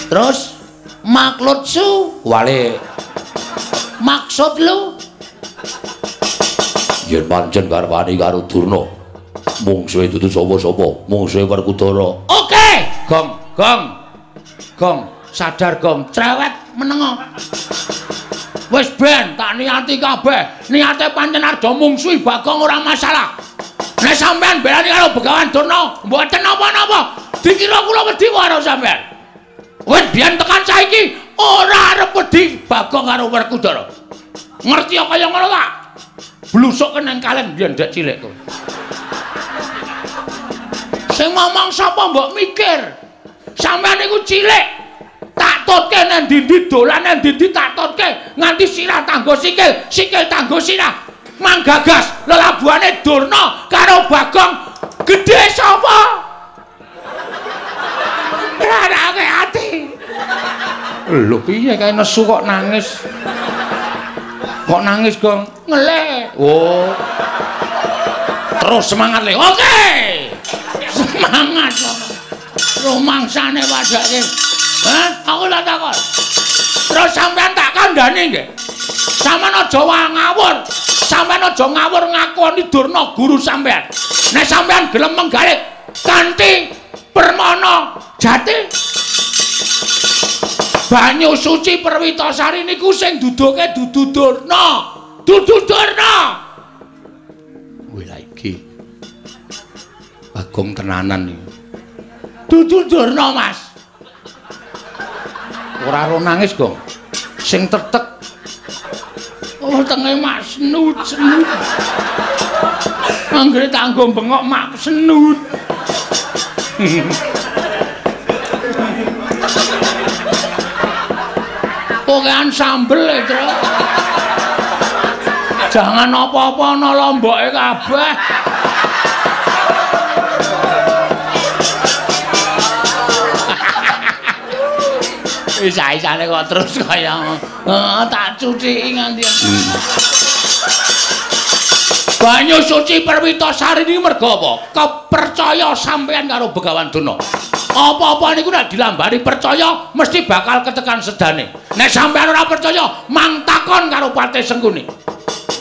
Terus maklutsu wale maksud lu yen pancen garwane karo Durna mungsuhe dudu sapa-sapa mungsuhe Werkudara. Oke gong sadar gong cerewet menengo. Wis ben tak niati kabeh. Niate pancen arep mungsuhi Bagong ora masalah. Nek sampean belani karo Begawan Durna, mboten napa-napa. Dikira kula wedi karo sampean. Wis biyen tekan saiki ora arep wedi Bagong karo Werkudara. Ngerti kaya ngono ta? Blusuk nang kalen biyen dek cilik kowe. Sing ngomong sapa mbok mikir. Sampean niku cilik. Tak totke nang ndi dolan nang ndi tak totke nganti sirah tanggo sikil tanggo sirah manggagas lelabuhane Durna karo Bagong gedhe sapa rarake ati lho piye kae nesu kok nangis Kok nangis, Gong? Ngeleh. Oh. Terus semangat le. Oke. Semangat. Rumangsane padake. Hah? Aku tak takon. Terus sampean tak kandhani nggih. Sampeyan aja ngawur. Sampeyan aja ngawur ngakoni Durna guru sampeyan. Nek sampeyan gelem menggalih kanthi permana jati banyu suci Perwitasari niku sing duduke dudu Durna. Dudu Durna. Kuwi lha iki. Bagong tenanan iki. Dudu Durna, Mas. Ora ro nangis, Gong. Sing tetek. Oh, tenge mak senut. Anggere tak nggo bengok mak senut. Pokokan sambel e, Tru. Jangan apa-apa ana lomboke kabeh. Isa-isane kok terus kaya tak cuciki nganti. Banyu suci Perwitasari iki mergo apa? Kepercaya sampeyan karo Begawan Durna. Apa-apa niku nek dilambari percaya mesti bakal ketekan sedane. Nek sampeyan ora percaya, mang takon karo Patih Sengkuni.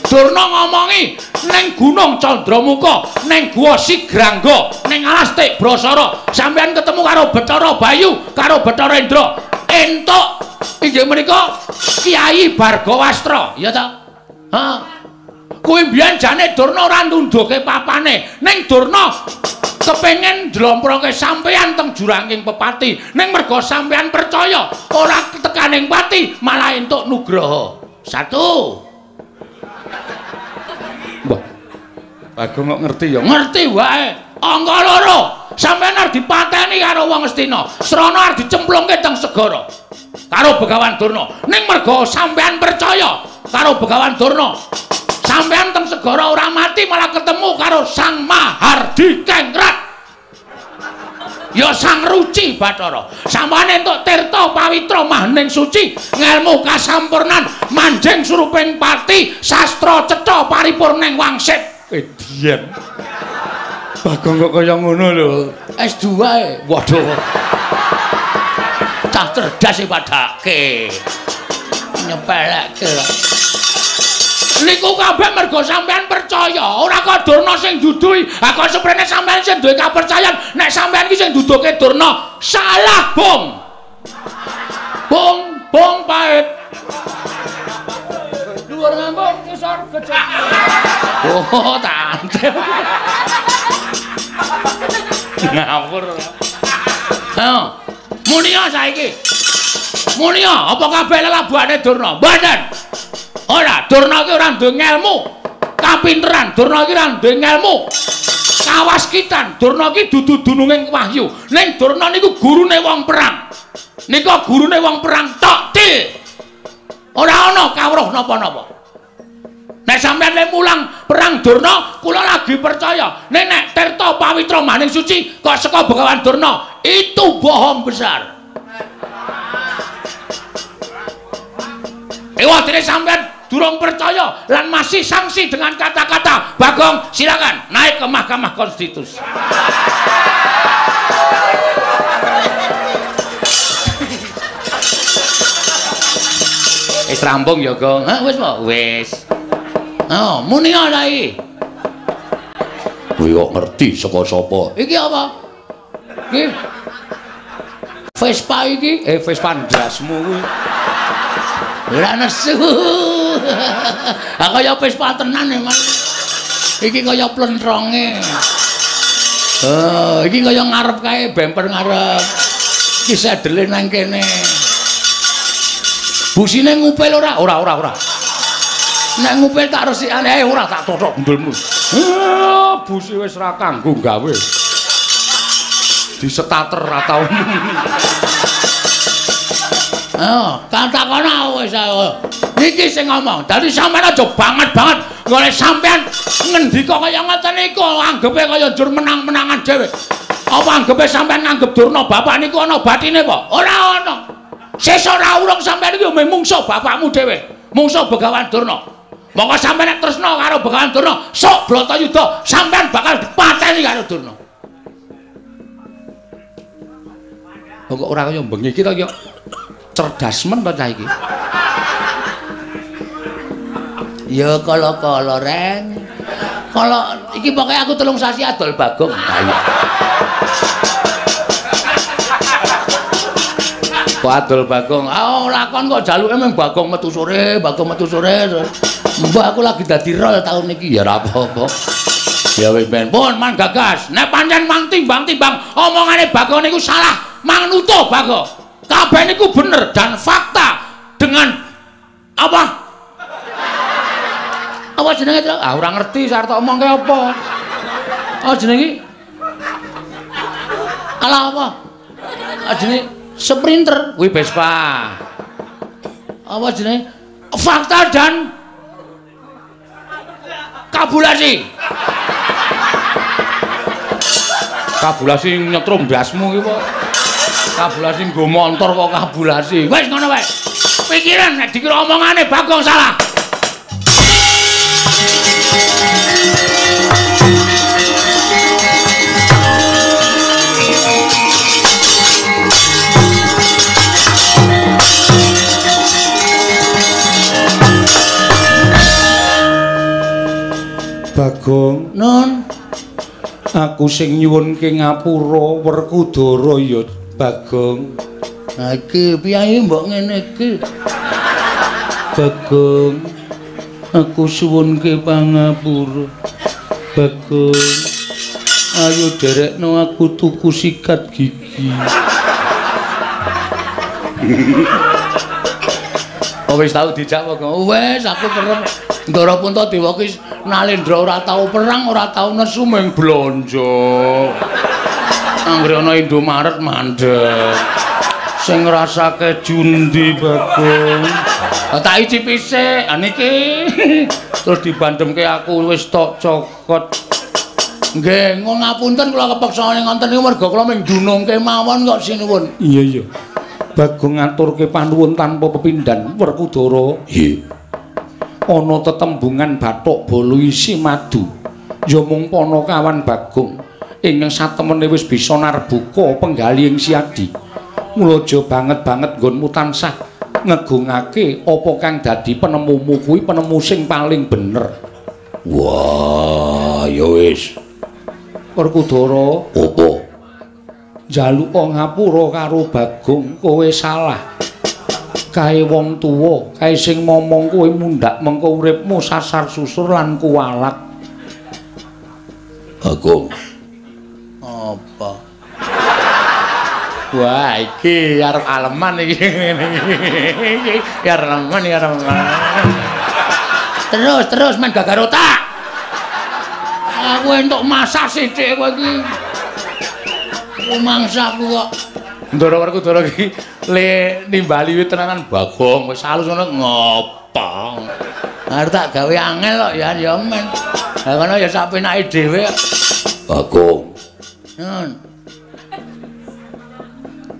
Durna ngomongi ning Gunung Candramuka, ning Guwa Sigrangga, ning Alas Tik Brasara, sampeyan ketemu karo Bathara Bayu, karo Bathara Indra. Entuk inggih menika Kyai Bargawastra, ya ta? Ha. Kuwi mbiyen jane Durna ora nunduke papane, ning Durna kepengin njlomproke sampeyan teng juranging pepati, ning merga sampeyan percaya ora tekaning pati malah entuk nugraha. 1. Mbah. Bagong kok ngerti ya? Ngerti wae. Angka 2. Sampeyan arep dipateni karo wong Astina. Srana arep dicemplungke teng segara. Karo Begawan Durna. Ning merga sampeyan percaya karo Begawan Durna. Sampeyan teng segara ora mati malah ketemu karo Sang Mahardi Kengrat. Ya Sang Ruci Bathara. Sampeyan entuk tirta pawitra mahaning suci, ngelmu kasampurnan, manjing suruping pati, sastra cetha paripurning wangsit. Edian. Bagong kok kaya ngono lho. S2 e. Waduh. Cah cerdas e padake. Nyepelekke. Niku kabeh mergo sampean percaya, ora kok Durna sing duduhi. Ha kok seprene sampean sing duwe kapercayan, nek sampean iki sing duduke Durna, salah, Bung. Bung pait. Dhuwur ngambung ngisor gejek. Oh, tantep. Ngawur. Ha. Munia saiki. Munia, apa kabeh lelabuhane Durna? Mboten. Ora, Durna ki ora duwe ngelmu. Kapinteran, Durna ki ora duwe ngelmu. Kawaskitan, Durna ki dudu dununging wahyu. Ning Durna niku gurune wong perang. Nika gurune wong perang tok til. Ora ana kawruh napa-napa. Nek sampeyan le mulang perang Durna, kula lagi percaya. Nek tirta pawitra maning suci kok saka Begawan Durna, itu bohong besar. Ewadene sampeyan durung percaya lan masih sanksi dengan kata-kata. Bagong, silakan naik ke Mahkamah Konstitusi. Wis rampung ya, Gong. Hah, wis po? Wis. Oh, muni ana iki. Kuwi kok ngerti saka sapa? Iki apa? Iki Vespa iki, Vespa ndasmu kuwi. Ora nesu. Ha kaya Vespa tenan emang. Iki kaya plentronge. Oh, iki kaya ngarep kae bemper ngarep. Iki sedele nang kene. Busine ngupil ora? Ora. Nek ngupil tak resikane ora tak totok gundulmu. Busi wis ra kanggo gawe. Disetater ra tau. Katakono wis iki sing ngomong. Dadi sampean aja banget-banget golek sampean ngendika kaya ngoten niku anggepe kaya njur menang-menangan dhewe. Apa anggepe sampean nganggep Durna bapak niku ana batine apa? Ora ana. Sesuk ora urung sampean iki mung mungsuh bapakmu dhewe. Mungsuh Begawan Durna. Monggo sampeyan nek tresna karo Begawan Durna, sok Bratayuda sampeyan bakal dipateni karo Durna. Kok ora kaya bengi iki to ya. Cerdas men to cah iki. Ya kala-kala Ren. Kala iki pokoke aku 3 sasi adol Bagong. Ayo. Kok adol Bagong. Lakon kok jaluke mung Bagong metu sore, Bagong metu sore. Mbah aku lagi dadi rol taun iki ya ora apa-apa. Ya wis ben pun man gagas. Nek pancen mang timbang-timbang omongane Bagong niku salah, mang nutuh Bagong. Kabeh niku bener dan fakta dengan apa? Apa jenenge? Ora ngerti sarta omongke apa. Oh jenenge ala apa? Jenenge sprinter kuwi Vespa. Apa jenenge? Fakta dan kabulasi. Kabulasi nyetrum dasmu iki kok. Kabulasi nggo montor kok kabulasi. Wis ngono wae. Pikiran nek dikira omongane Bagong salah. Bagong, non. Aku sing nyuwunke ngapura Werkudara ya, Bagong. Ha iki piye mbok ngene iki? Bagong, aku suwunke pangapura. Bagong, ayo derekno aku tuku sikat gigi. Oh wis tau dijak Bagong. Wis aku kerep Ndara Puntadewa ki Nalendra ora tau perang, ora tau nesu mung blanja. Anggere ana Indomaret mandeg. Sing ngrasake jundi Bagong. Tak icipi sik, niki. Terus dibandemke aku wis tok cokot. Nggih, ngapunten kula kepeksa ngonten niku merga kula mung dunungke mawon kok sinuwun. Iya. Bagong ngaturke panuwun tanpa pepindhan Werkudara. Nggih. Ana tetembungan Bathuk Bala isi madu. Ya mung Panakawan Bagong ingkang satemene wis bisa narbuka penggali ing siadi. Mula aja banget-banget nggonmu tansah ngegungake apa kang dadi penemumu kuwi penemu sing paling bener. Wah, ya wis. Werkudara, apa? Njaluka ngapura karo Bagong, kowe salah. Kae wong tuwa, kae sing momong kowe mundhak mengko uripmu sasar susur lan kuwalak. Bagong. Apa? Wah, iki arep aleman iki ngene iki. Ya aleman. Terus main gagar otak. Aku entuk masak sithik kowe iki. Ku mangsaku kok. Ndara Werkudara iki le nimbali wit tenanan Bagong wis halus ngono ngopo. Arep tak gawe angel kok ya men. Lah ngono ya sak penake dhewe. Bagong. Nun.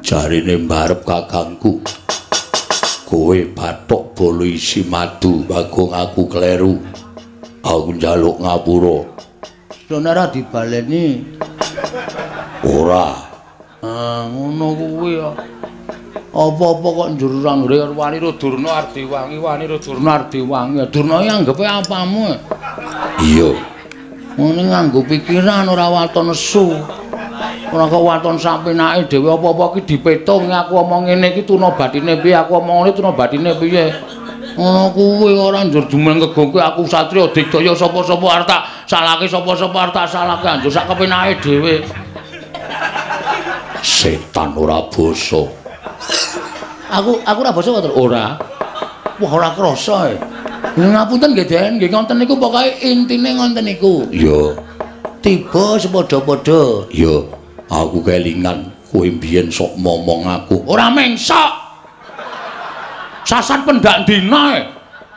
Jarine mbarep kakangku. Kowe Bathuk Bala isi madu, Bagong aku kleru. Aku njaluk ngapura. Sonara dibaleni. Ora. Ngono kuwi ya. Apa-apa kok njur anggere Wanira Durna Ardiwangi, Wanira Durna Ardiwangi. Durna iki anggepe apamu? Iya. Ngene nganggo pikiran ora waton nesu. Ora kok waton sapenake dhewe apa-apa iki dipetung aku omong ngene iki tuna bathine piye, aku omong ngene tuna bathine piye. Ngono kuwi ora njur dumeng kegongke aku Satriya Digdaya sapa-sapa arep tak salahke sapa-sapa arep tak salahke anjur sak kepenake dhewe. Setan ora basa. Aku ora basa to, ora. Wah ora krasa. Ngapunten nggih Den, nggih ngoten niku pokoke intine ngoten niku. Iya. Tiba sepadha-padha. Iya. Aku kelingan kowe mbiyen sok momong aku. Ora mengsok. Sasan pendak dina.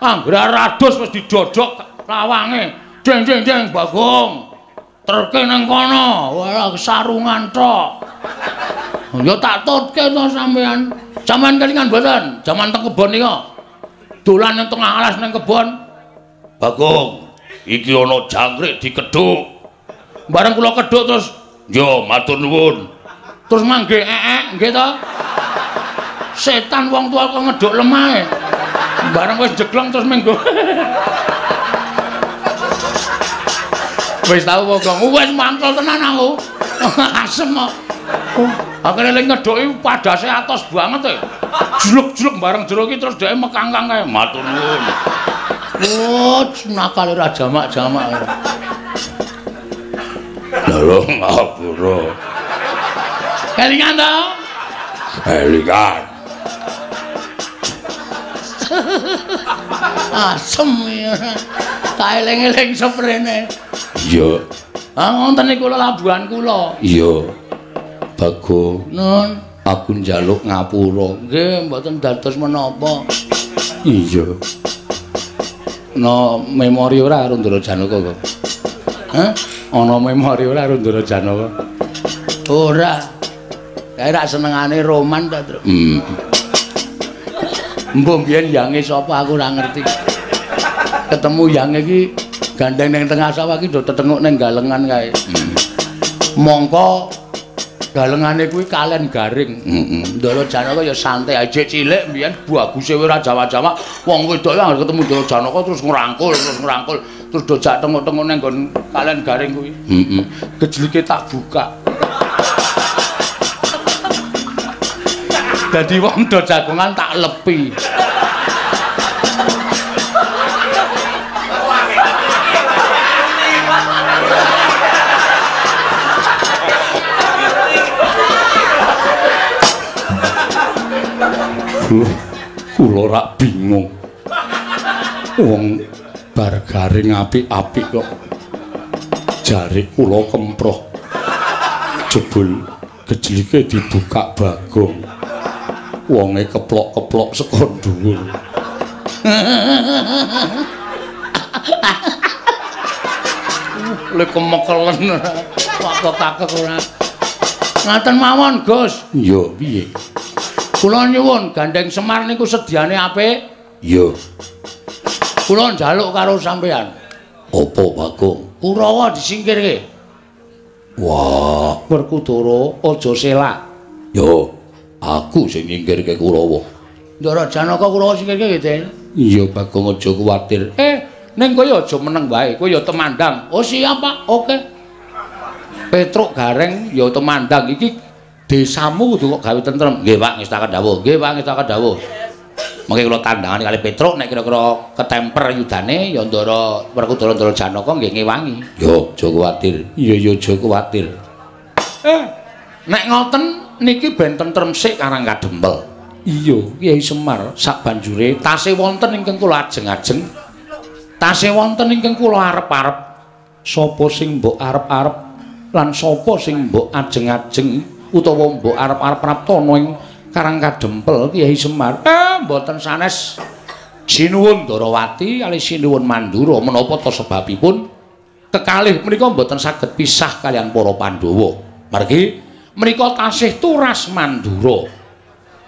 Anggere rados wis didodhok lawange. Jeng Bagong. Terke nang kono. Wah sarungan tok. Ya tak tutke to sampean. Sampean kelingan mboten? Jaman teng kebon nika. Dolan nang tengah alas nang kebon. Bagong, iki ana jangkrik dikedhuk. Bareng kula kedhuk terus, "Yo, matur nuwun." Terus mangke nggih to. Setan wong tua kok ngedhuk lemah. Bareng wis jeglong terus menggo. Wis tau Bagong, wis mangkel tenan aku. Asem kok. Akhire lek ngedhuki padase atos banget e. Juluk-juluk bareng jero iki terus dhek mekangkang kae. Matur nuwun. Oh, nakal ora jamak-jamak. Lho ngapura. Kelingan to? Kelingan. Asem ya. Tak eling-eling seprene. Iya. Ah wonten niku labuhan kula. Iya. Bagong. Nun, aku njaluk ngapura. Nggih, mboten dados menapa. Iya. No memori ora Rundara Janaka kok. Hah? Ana memori ora Rundara Janaka? Ora. Kae rak senengane roman ta, Tru. Mbok biyen yange sapa aku ora ngerti. Ketemu yange iki gandeng ning tengah sawah iki do tetenguk ning galengan kae. Mongko galengane kuwi kalen garing. Ndara Janaka ya santai aja cilik mbiyen baguse ora Jawa-Jawa. Wong wedoke anggere ketemu Ndara Janaka terus ngrangkul terus do jak tenguk-tenguk ning nggon kalen garing kuwi. Gejlike tak buka. Dadi wong do jagongan tak lepi. Kula rak bingung. Wong bar garing apik-apik kok jare kula kemproh. Jebul gejlike dibuka Bagong. Wonge keplok-keplok saka dhuwur. Lek kemekelen kok kakek ora. Ngaten mawon, Gus. Iya, piye? Kula nyuwun Gandeng Semar niku sediane apik? Iya. Kula njaluk karo sampean. Apa, Bagong? Kurawa disingkirke. Wah, Werkudara aja selak. Yo, aku sing nyingkirke Kurawa. Ndara Janaka Kurawa singkirke nggih, Den? Iya, Bagong aja kuwatir. Ning kowe aja meneng wae, kowe ya temandang. Oh, siap, Pak. Oke. Petruk Gareng ya temandang iki desamu kudu kok gawe tentrem. Nggih, Pak, ngestaken dawuh. Nggih, Pak, ngestaken dawuh. Mengke kula tandangane kali Petruk nek kira-kira ketemper yudane ya Ndara Werkudara Ndara Janaka nggih ngewangi. Yo, aja kuwatir. Iya, aja kuwatir. Nek ngoten niki ben tentrem sik Karang Kadempel. Iya, Kyai Semar sak banjure tasih wonten ingkang kula ajeng-ajeng. Tasih wonten ingkang kula arep-arep. Sapa sing mbok arep-arep lan sapa sing mbok ajeng-ajeng utawa mbok arep-arep praptana ing Karang Kadempel Kyai Semar. Mboten sanes sinuwun Darawati kali sinuwun Mandura menapa ta sebabipun kekalih menika mboten saged pisah kalian para Pandhawa. Margi menika tasih turas Mandura.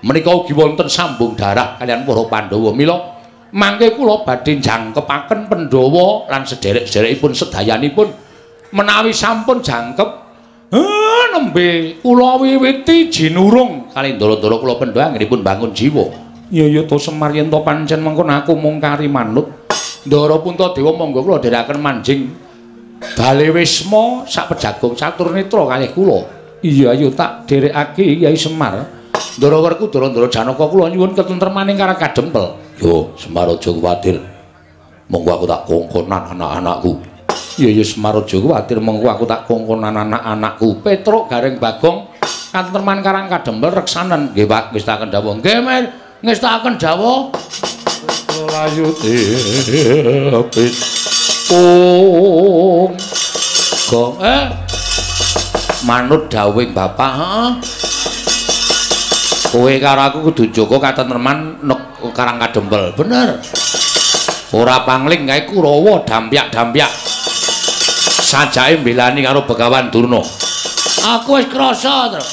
Menika ugi wonten sambung darah kalian para Pandhawa. Mila mangke kula badhe jangkepaken Pandhawa lan sederek-sederekipun sedayanipun menawi sampun jangkep nembe kula wiwiti jinurung kali ndara-ndara kula Pandhawa anggenipun bangun jiwa. Ya to Semar yen to pancen mengkon aku mung kari manut. Ndara Puntadewa monggo kula dherekaken manjing Bale Wisma sak pejagung catur netra kalih kula. Iya ayo tak dherekake Kyai Semar. Ndara Werkudara Ndara Janaka kula nyuwun ketentremaning Karang Kadempel. Yo Semar aja kuwatir. Monggo aku tak kongkonan anak-anakku. Iya Semar aja kuwatir monggo aku tak kongkonan anak-anakku. Petruk Gareng Bagong katentreman Karang Kadempel reksanen. Nggih Pak, ngestaken dawuh. Nggih Mir, ngestaken dawuh. Layute pit gong manut dawuhing Bapak, heeh. Kowe karo aku kudu jaga katentreman Karang Kadempel. Bener. Ora pangling kae Kurawa dampyak-dampyak. Sajake mbelani karo Begawan Durna. Aku wis krasa, Tru.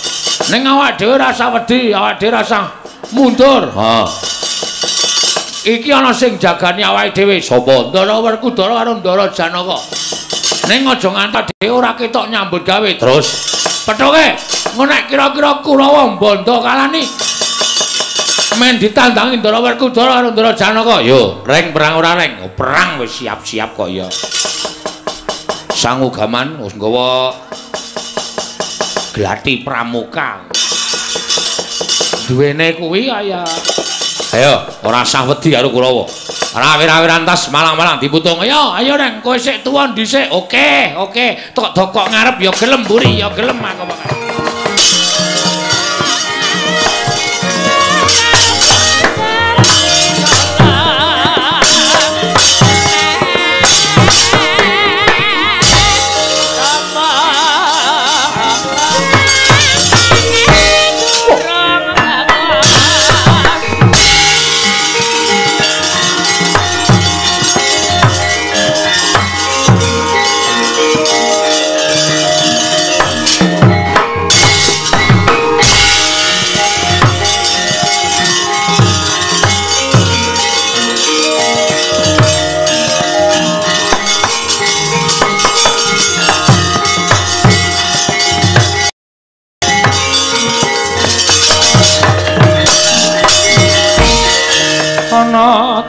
Ning awak dhewe rasa wedi, awak dhewe rasa mundur. Ha. iki ana sing jagani awake dhewe sapa? Ndara Werkudara karo Ndara Janaka. Ning aja nganti dhewe ora ketok nyambut gawe. Terus pethoke ngonek kira-kira Kurawa Banda kalani men ditandangi Ndara Werkudara karo Ndara Janaka. Yo, reng perang ora reng? Perang wis siap-siap kok ya. Sangugaman wis nggawa glati pramuka. Duwene kuwi kaya ayo ora usah wedi karo Kurawa. Rawir-rawiran tas malang-malang diputung. Ayo reng kowe sik tuwa dhisik. Oke. Tok dokok ngarep ya gelem mburi ya gelem aku.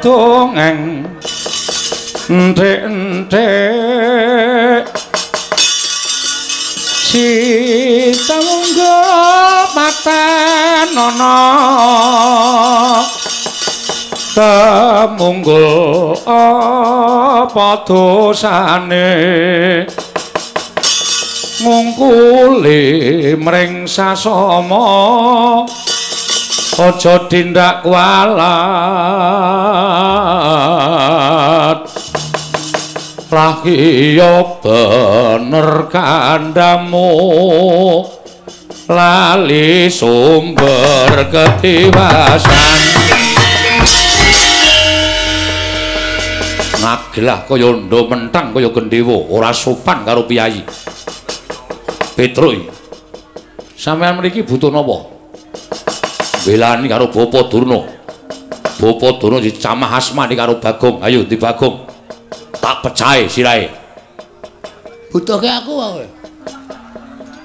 Dongeng enthek-enthek Sita munggo paten ana temunggo apa dosane ngungkuli mring sasama aja tindak kualat rahiya bener kandamu lali sumber ketiwasan ngagelah kaya ndo mentang kaya gendhewa ora sopan karo piyayi Petruk sampeyan mriki butuh napa belani karo Bapa Durna. Bapa Durna dicamah asmane karo Bagong. Ayo di Bagong. Tak pecahe sirahe. Butuhke aku kowe.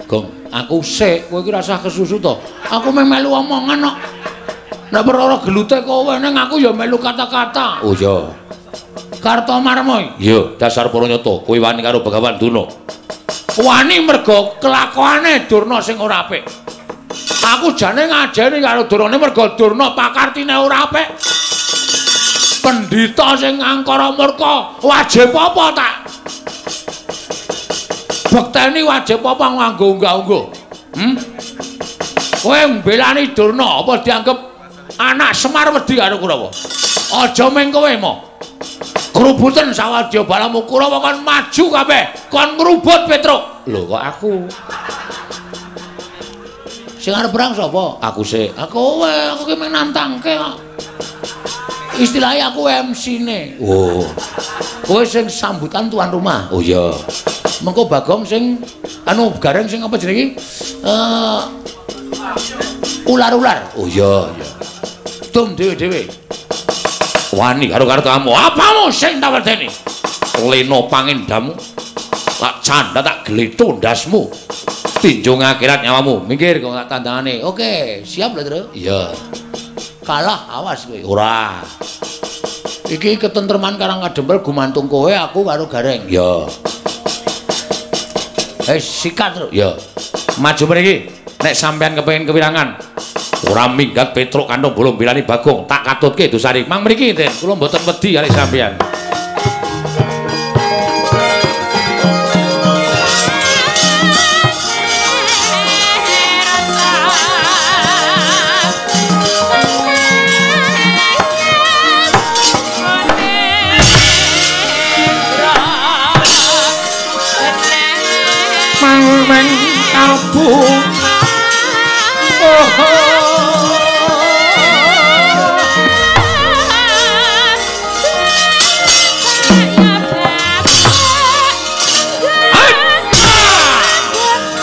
Gong, aku sik, kowe iki rasah kesusu to. Aku melu omongan kok. Nek perkara gelute kowe ning aku ya melu kata-kata. Oh iya. Kartomarma. Iya, dasar para nyata. Kowe wani karo Begawan Durna. Wani mergo kelakuane Durna sing ora apik. Aku jane ngajeni karo Durna mergo Durna pakartine ora apik. Pendhita sing angkara murka wajib apa tak? Bekteni wajib apa nganggo unggah-ungguh? Kowe mbelani Durna apa dianggep anak Semar wedi karo Kurawa? Aja meng kowe mo. Kerubutan sawadya balamu Kurawa kon maju kabeh, kon ngrubut Petruk. Lho kok aku sing arep perang sapa? Aku sik. Aku ki mung nantangke kok. Istilahnya aku MC-ne. Oh. Kowe sing sambutan tuan rumah. Oh iya. Mengko Bagong sing gareng sing apa jenenge? Ular-ular. Oh iya. Dum dhewe-dhewe. Wani karo kamu. Apamu sing tak wedeni? Leno pangendamu. Tak canda tak gletho ndasmu. Tinjung akhirat nyawamu. Mikir kok tak tandangane. Oke, siap lho, Tru? Iya. Kalah awas kowe. Ora. Iki ketentreman Karang Kadempel gumantung kowe aku karo Gareng. Iya. Sikat, Tru. Iya. Maju mriki. Nek sampean kepengin kewirangan, ora minggat Petruk kantong bolong bilani Bagong, tak katutke dosane. Mang mriki, Den. Kula mboten wedi kali sampean. Meng kalbu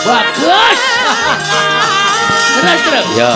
bagus. Terus ya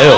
Ayo.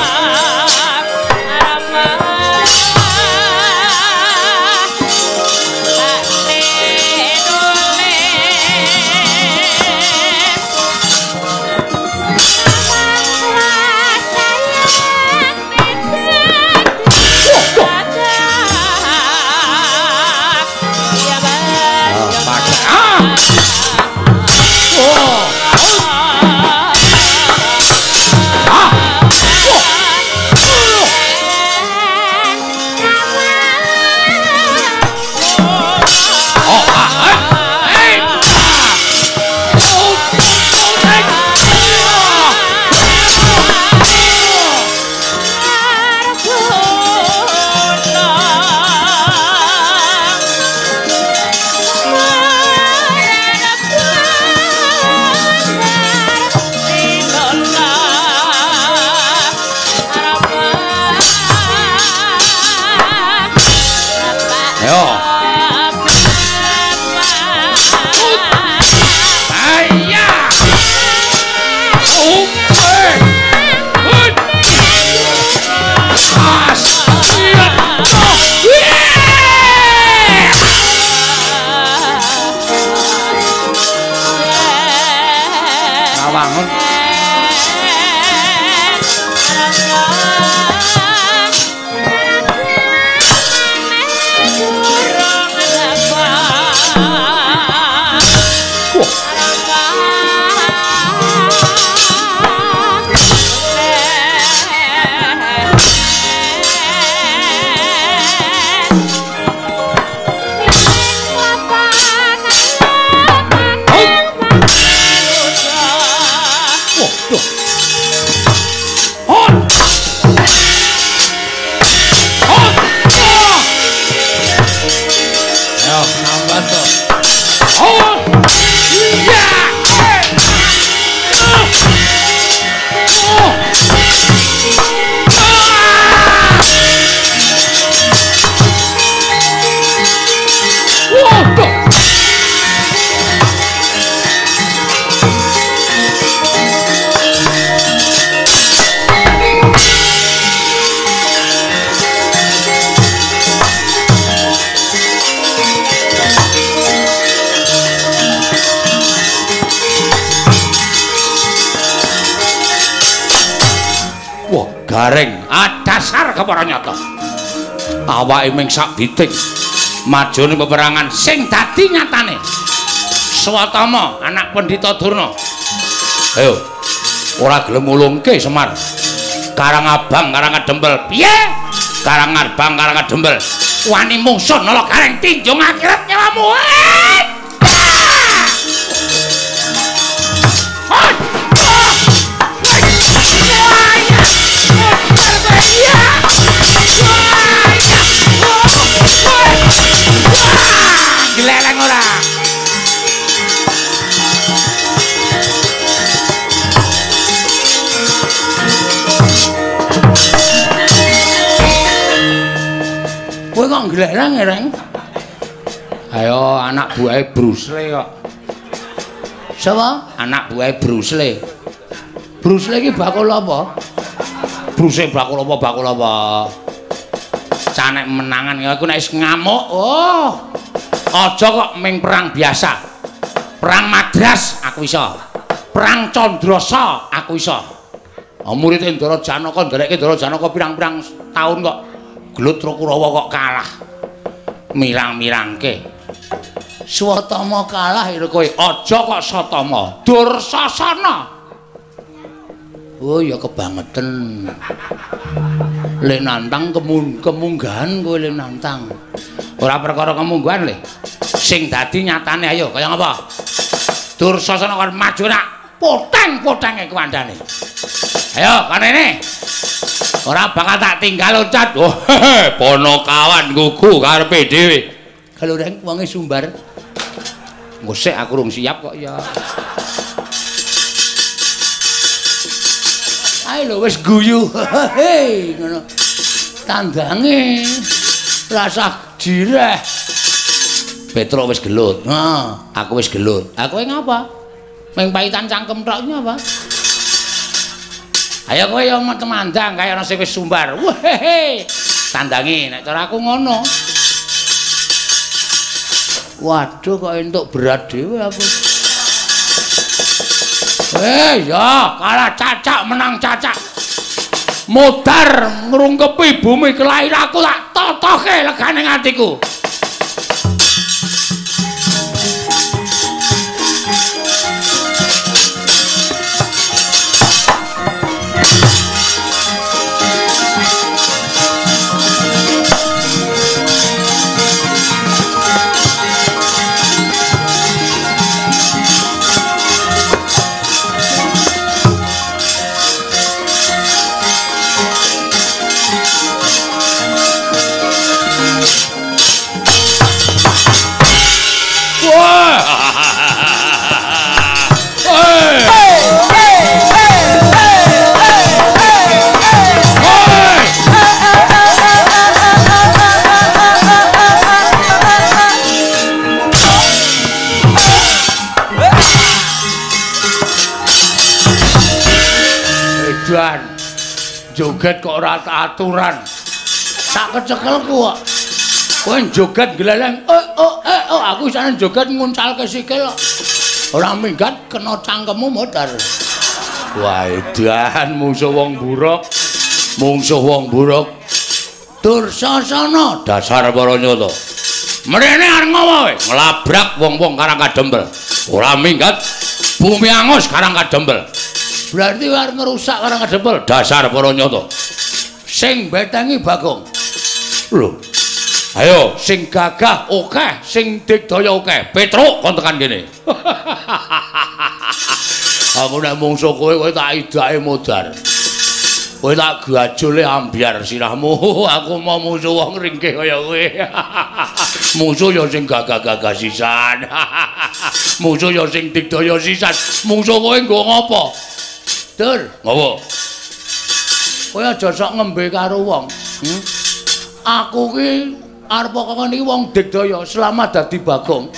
Garing dasar keparanyata awake ming sak biting majone peperangan sing dadi nyatane Swatama anak Pendhita Durna. Ayo ora gelem mulungke Semar. Karang Abang Karang Dembel piye? Karang Abang Karang Dembel wani mungsuh nala gareng tinjung akhirat nyawamu. Geleleng ora. Kowe kok geleleng, Reng? Ayo anak buahe Bruce Lee kok. Sapa? Anak buahe Bruce Lee. Bruce Lee iki bakul apa? Bruce bakul apa? Canek menangan aku nek wis ngamuk. Oh. Aja kok ming perang biasa. Perang Madras aku iso. Perang Candrasa aku iso. Murid Ndara Janaka nderekke Ndara Janaka pirang-pirang taun kok Glutra Kurawa kok kalah. Mirang-mirangke. Swatama kalah lho kowe. Aja kok Satama. Dursasana. Oh ya kebangetan. Le nantang kemunggahan kowe le nantang. Ora perkara kemunggahan le. Sing dadi nyatane ayo kaya ngapa? Dursasana kon maju nak poteng-potenge kuwandane. Ayo kanene. Ora bakal tak tinggal loncat. Oh, Ponokawan gugu karepe dhewe. Kalau Reng wonge sumbar. Engko sik aku rung siap kok ya. Ayo lho wis guyu. Hei ngono. Tandange rasah jireh. Petro wis gelut. Nah, aku wis gelut. Aku ngapa? Meng paitan cangkem tok iki apa? Ayo kowe yo temandang kaya ana sing wis sumbar. Wehehe. Tandangi nek cara aku ngono. Waduh kok entuk berat dhewe aku. Ya, kalah cacak menang cacak. Modar ngrungkepi bumi kelahiranku tak totoke legane atiku. Joget kok ora aturan. Tak kecekelku kok. Kowe joget gleleng. Aku isane joget nguncalke sikil. Ora minggat kena cangkemmu modar. Wah, edan mungsuh wong buruk. Mungsuh wong buruk. Dursasana dasar para nyata. Mrene arep ngopo kowe? Nglabrak wong-wong Karang Kadempel. Ora minggat bumi angus Karang Kadempel. Berarti arep ngerusak Karang Kadempel dasar para nyata. Sing betengi Bagong. Lho. Ayo sing gagah akeh, sing digdaya akeh. Petruk kon tekan kene. Aku nek mungsuh kowe tak idake modar. Kowe tak gajole ambyar sirahmu. Aku mau musuh wong ringkih kaya kowe. Musuh ya sing gagah-gagah sisan. Musuh ya sing digdaya sisan. Musuh kowe nggo ngopo? Dur, ngopo? Kowe aja sok ngembe karo wong. Aku ki arep kok iki wong digdaya selama dadi Bagong.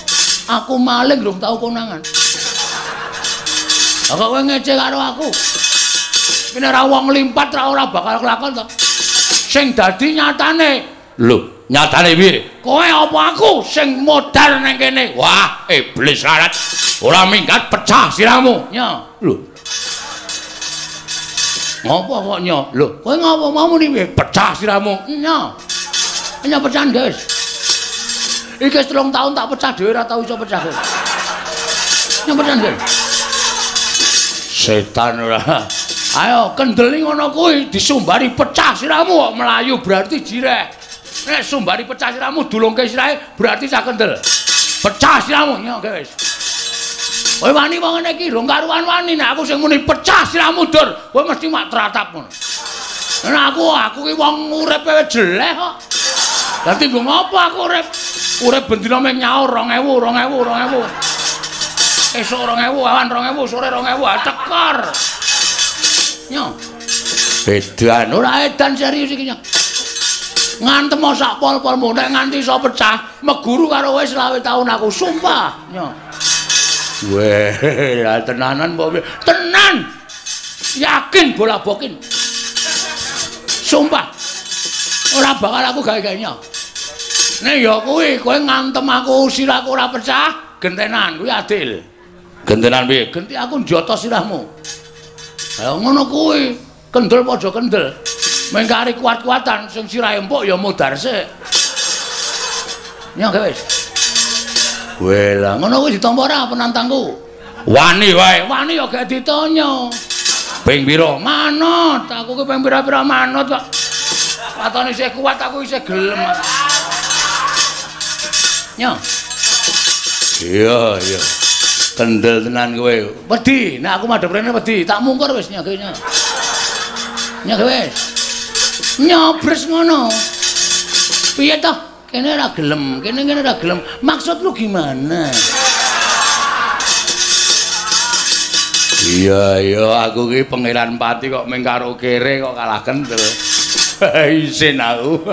Aku maling durung tau konangan. Kok kowe ngece karo aku? Nek ora wong limpat ora bakal kelakon to. Sing dadi nyatane. Lho, nyatane piye? Kowe apa aku sing modal nang kene? Wah, iblis larat. Ora minggat pecah sirahmu. Nya, lho. Ngopo kok nya? Lho, kowe ngopo mau muni piye? Pecah sirahmu. Nya. Nya pecahan, guys. Iki 3 tahun tak pecah dhewe ora tau iso pecah kowe. Nya pecahan, guys. Setan ora. Ayo kendeli ngono kuwi disumbari pecah sirahmu kok melayu berarti jireh. Nek sumbari pecah sirahmu dulungke sirahe berarti sak kendel. Pecah sirahmu nya, guys. Kowe wani wong ngene iki rong karuan wani nek aku sing muni pecah sirahmu dur, kowe mesti mak tratap ngono. Nek aku ki wong uripe wis jelek kok. Dadi nggo ngopo aku urip? Urip bendina mung nyaur 2000. Esuk 2000, awan 2000, sore 2000, tekor. Nyo. Edan ora edan serius iki nyo. Ngantem sak pol-polmu nek nganti iso pecah, meguru karo kowe 20 tahun aku sumpah, nyo. Weh, tenanan apa? Tenan. Yakin bola bokin. Sumpah. Ora bakal aku gawe-gawe nyo. Nek ya kuwi kowe ngantem aku sirahku ora pecah, gentenan kuwi adil. Gentenan piye? Genti aku njotos sirahmu. Lah ngono kuwi, kendel padha kendel. Mengkari kuat-kuatan sing sirahe empuk ya modar sik. Nya wis. Weh lah ngono kuwi ditampa ora penantangku. Wani wae, wani ya gak ditonyo. Ping pira? Manut, aku ki ping pira-pira manut kok. Watone isih kuat aku isih gelem. Nya. Iya. Kendel tenan kowe. Wedi, nek aku madhep rene wedi, tak mungkur wis nya kowe nya. Nya wis. Nyobres ngono. Piye toh? Kene ora gelem, kene ora gelem. Maksud lu gimana? Iya, aku ki pangeran pati kok mung karo kere kok kalah kendel. Isin aku.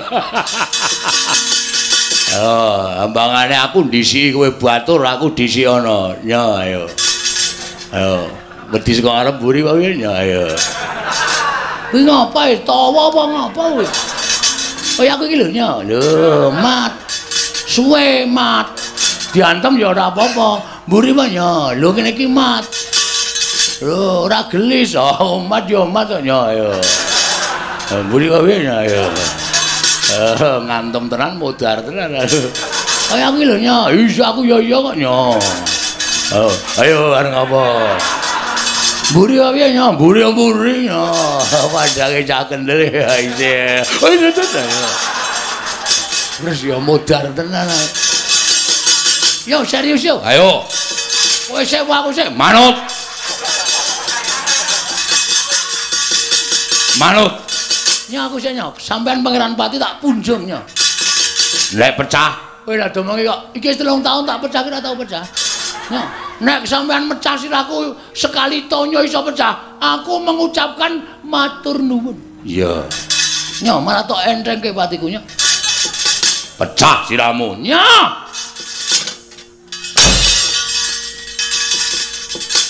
Oh, ambangane aku ndisi kowe batur, aku disi ana. Nya ayo. Ayo, wedi saka arep mburi wae nya ayo. Kuwi ngapa tawa apa ngapa kuwi? Kaya aku iki lho nya. Lho, mat. Suwe mat. Diantem ya ora apa-apa. Mburi wae nya. Lho kene iki mat. Lho, ora gelis. Oh, mat ya mat nya ya. Mburi wae nya ya. Ngantem tenan modar tenan. Kaya aku iki lho nya. Iya aku ya iya kok nya. Ayo areng apa? Mburi wae nya, mburi nya. Padange cak kendel isih. Oh iya tenan. Wis ya modar tenan. Yo serius yo. Ayo. Kowe sik aku sik manut. Manut. Nya aku sik nya, sampean Pangeran Pati tak punjung nya. Lek pecah, kowe lha domongi kok iki 3 tahun tak pecah kira tau pecah. Nya, nek sampean mecah siraku sekali tonyo iso pecah, aku mengucapkan matur nuwun. Iya. Nya malah tok entengke patiku nya. Pecah siramu. Nya.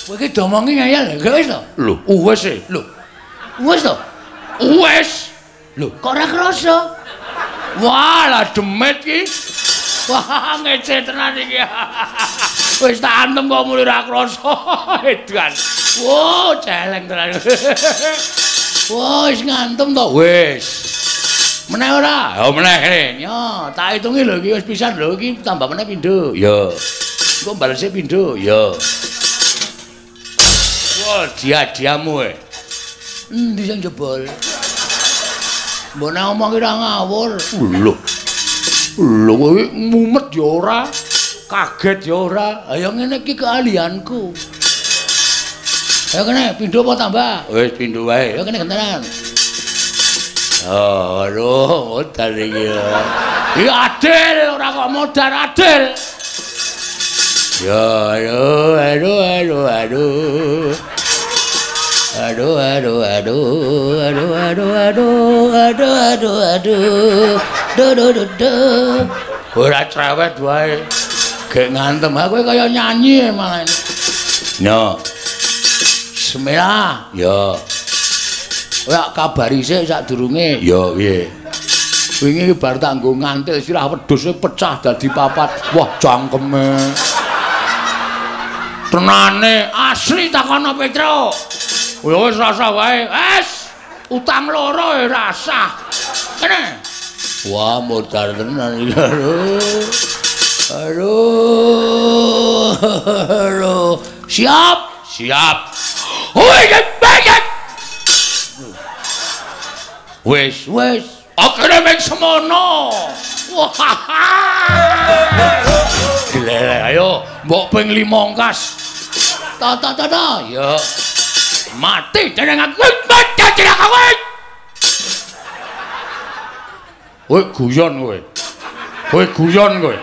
Kowe iki domongi ngayal gak wis to? Lho, wis e. Lho. Wis to? Wis. Lho, kok ora krasa? Wah, lah demet iki. Wah, ngece tenan iki. Wis tak antem kok mulih ora krasa. Edan. Wo, celeng tenan. Wah, wis ngantem to. Wis. Meneh ora? Ya meneh kene. Ya, tak hitungi lho iki wis pisan lho iki tambah meneh pindho. Ya. Engko balese pindho. Ya. Wah, dia-diamu e. Endi sing jebol? Mbok nek ngomong ora ngawur. Lho. Lho kowe mumet ya ora, kaget ya ora. Ayo ngene iki keahlianku. Ayo kene pindho apa tambah? Wis pindho wae. Ayo kene gentenan. Oh, aduh, modar iki. Iki adil ora kok modar adil. Ya, aduh. Ora cerewet wae. Gek ngantem aku kaya nyanyi malah. Yo. Bismillah. Yo. Ora kabari sik sadurunge. Yo piye. Wingi bar tak nggo ngantil sirah wedhuse pecah dadi papat. Wah, jangkeme. Tenane asli takono Petro. Ya wis rasa wae. Wis utang loro rasa. Kene. Wah, modar tenan iki. Aduh. Siap. Woi, banyak. Wis. Akhire mek semono. Wah. Gile, ayo mbok ping 5 kas. Ta. Ya. Mati jeneng aku baca jeneng kowe. Kowe guyon kowe.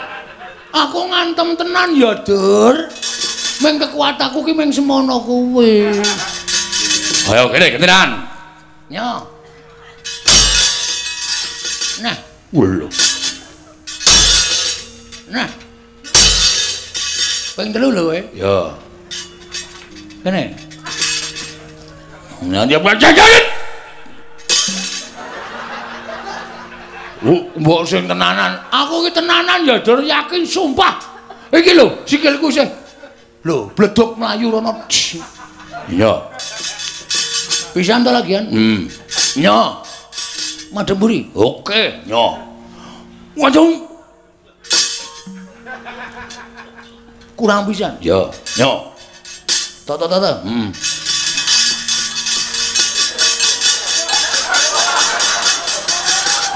Aku ngantem tenan ya, Dur. Meng kekuatanku ki meng semono kuwi. Ayo kene gentenan. Nya. Nah, lho. Nah. Ping 3 lho kowe. Ya. Kene. Nah, dia belajar. Mbok sing tenanan. Aku ki tenanan ya, Dur, yakin sumpah. Iki lho, sikilku sing. Lho, bledok mlayu rono. Iya. Pisan to lagian? Nya. Madhep mburi. Oke, nya. Waduh. Kurang pisan. Ya, nya. Ta.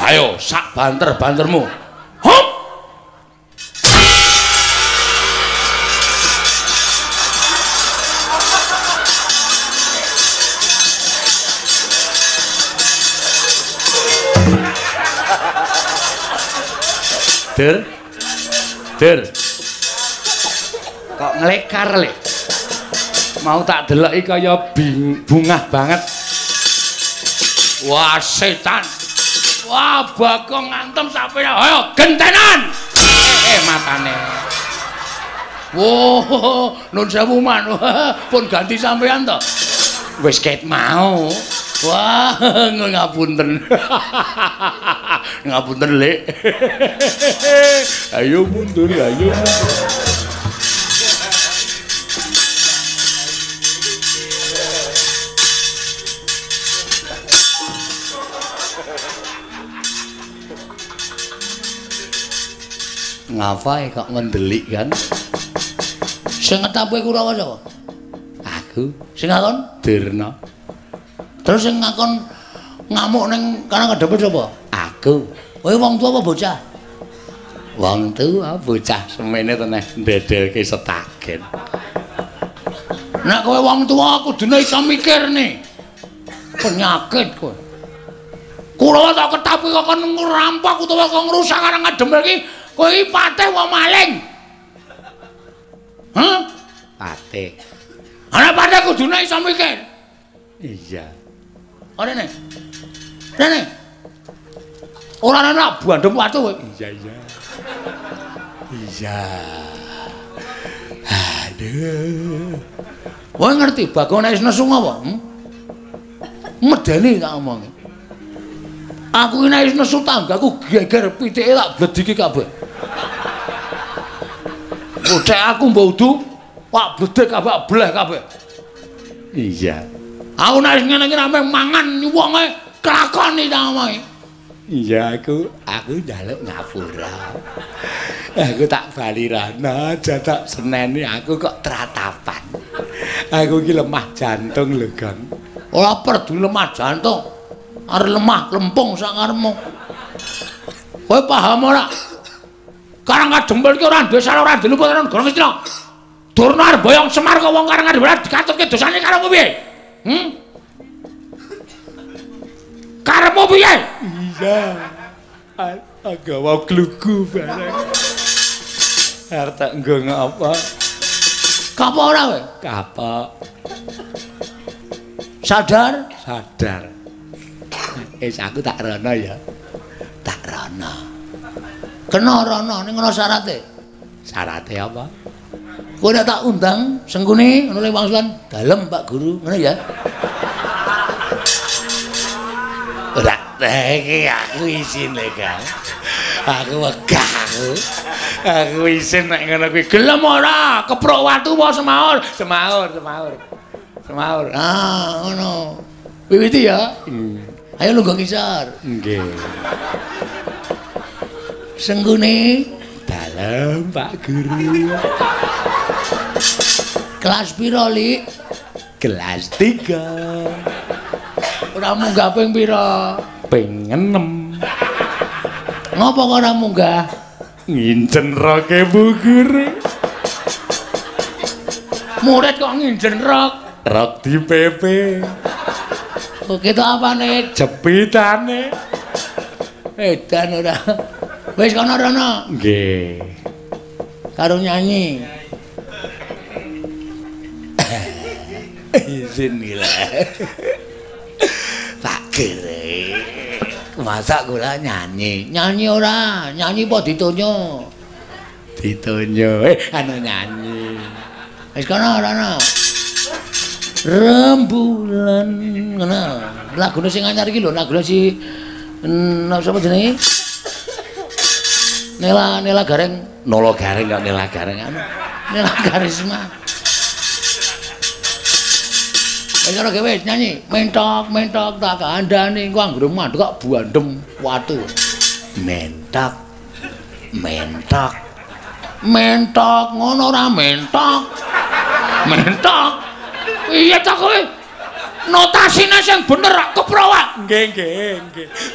Ayo, sak banter-bantermu. Hop! Dir. Kok nglekar, Lek? Mau tak deloki kaya bungah banget. Wah, setan. Wah, Bagong ngantem sampe ayo gentenan. Matane. Woh, nun sewu man. Pun ganti sampean to. Wis ket mau. Wah, ngapunten. Ngapunten, Lek. Ayo mundur, ayo. Ngapain kok ngendelik kan? Sing ngetapuke Kurawa sapa? Aku sing ngakon Dirna. Terus sing ngakon ngamuk ning kana kadhepe sapa? Aku. Kowe wong tuwa apa bocah? Wong tuwa bocah semene teneh ndedelke setagen. Nek kowe wong tuwa kudune iso mikir nih. Penyakit kowe. Kurawa tak ketapuke kok ngerampok utawa kok ngrusak karo ngademel iki. Kowe iki patih wong maling. Hah? Patih. Ana patih kudune iso mikir. Iya. Rene. Rene. Ora ana bandem watu kowe. Iya. Iya. Aduh. Kowe ngerti Bagong nek wis nesu apa? Medeni tak omong. Aku nek wis nesu tanggaku geger pitike tak blediki kabeh. Bocah aku mbok udu, Pak bledek kabeh bleh kabeh. Iya. Aku nek wis ngene iki rame mangan wonge kelakoni tak omongi. Iya aku njaluk ngapura. Aku tak bali rana, jadak seneni aku kok tratapan. Aku iki lemah jantung lho, Gang. Ora perdu lemah jantung. Arep lemah lempung sak karepmu. Kowe paham ora? Karangkadempel iki ora duwe salah ora diluput karo negara Ngastina. Durna arep boyong Semar kok wong Karangkadempel dikatutke dosane karo piye? Karepmu piye? Iya. Agawa klugu bareng. Arep tak nggo ngapa? Kapok ora kowe? Kapok. Sadar? Sadar. Aku tak rono ya. Tak rono. Kena rono ning ana syarate. Syarate apa? Kowe nek tak undang sengkune ngono le wangsulan dalem Pak Guru, ngono ya. Ora iki aku isin le, Kang. Aku wegah aku. Aku isin nek ngono kuwi gelem ora? Keprok watu apa semaur? Semaur. Ah, ngono. Wiwiti ya. Ayo lungguh ngisor. Nggih. Sengkune dalem Pak Guru. Kelas piro, Lik? Kelas 3. Ora munggah ping piro? Ping 6. Ngopo kok ora munggah? Nginjen roke Bu Guru. Murid kok nginjen rok? Rok di PP. Kok ketok apane? Jepitane. Edan ora. Wis kono rono. Nggih. Karo nyanyi. Izin gila. Pak Gere. Masa kula nyanyi? Nyanyi ora, nyanyi apa ditonyo? Ditonyo. Anu nyanyi. Wis kono rono. Rembulan ngono. Lagune sing anyar iki lho, lagune si sapa jenenge? Nela Gareng. Nolo Gareng kok Nela Gareng anu. Nela Karisma. Wis ora gawe nyanyi, mentok tak kandhane engko anggere mandek kok buandem watu. Mentok. Mentok ngono ora mentok. Mentok. Iya ta kowe? Notasine sing bener keprowak. Nggih.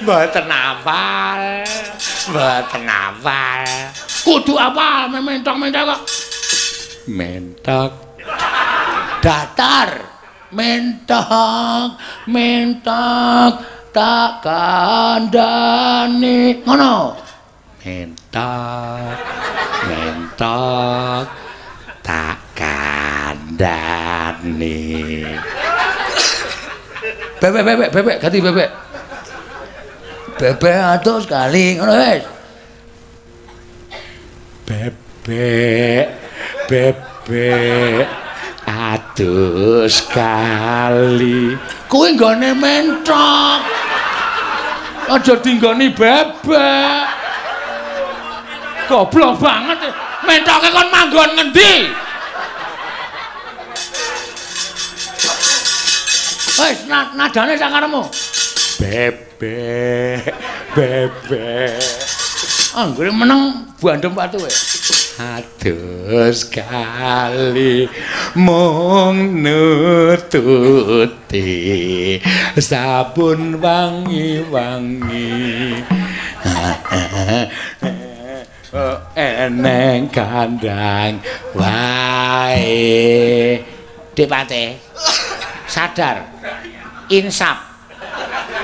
Mboten hafal. Kudu apa mentok kok. Mentok. Datar. Mentok tak kandhane. Ngono. Mentok tak kandhane. Bebek ganti bebek. Bebek atus sekali ngono wis. Bebek Aduh sekali. Kuwi nggone mentok. Aja dinggoni bebek. Goblok banget. Mentoke kon manggon ngendi? Wis nadane sak karepmu. Bebek, bebek. Anggere meneng bandem watu kowe. Aduh sekali mung nututi sabun wangi-wangi. Eneng kandang wae. Dik Pate. Sadar. Insaf.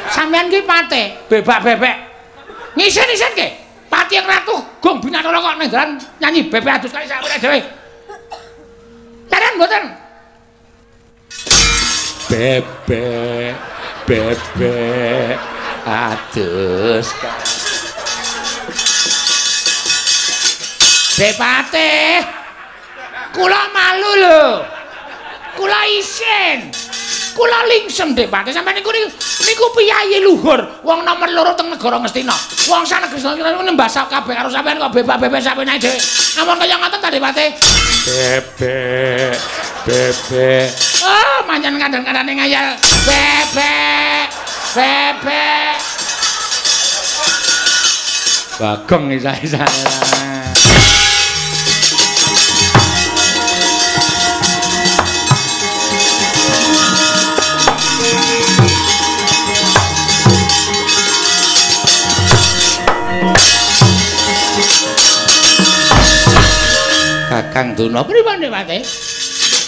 Sampeyan ki Pate, bebek-bebek. Ngisen-ngisen ki. Pati yang ratu gong Binathara kok ning dalan nyanyi bebek adus kali sampeyan dhewe. Leren mboten? Bebek, bebek adus. Dik Pate. Kula malu lho. Kula isin. Kula lingsem Dik Pate sampeyan niku piyayi luhur wong nomor 2 teng negara Ngastina. Wong sanegara kira nembah sak kabeh karo sampeyan kok bebek-bebek sampeyan ae dhewe. Ampun kaya ngoten ta Dik Pate? Bebek, bebek. Oh, manjan kadang-kadang ngayal. Bebek, bebek. Bagong isa-isa. Kakang Duna pripun Dik Pate?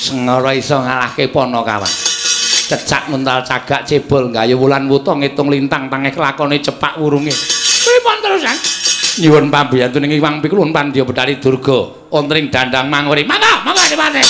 Sengara iso ngalahke Panakawan. Cecak nuntal cagak cebol gayu wulan wuta ngitung lintang tangeh lakone cepak wurunge. Pripun terusan? Nyuwun pambiyantu ning Iwang Pikulun Pandya Betari Durga ontring dandang manguri. Mangga Dik Pate.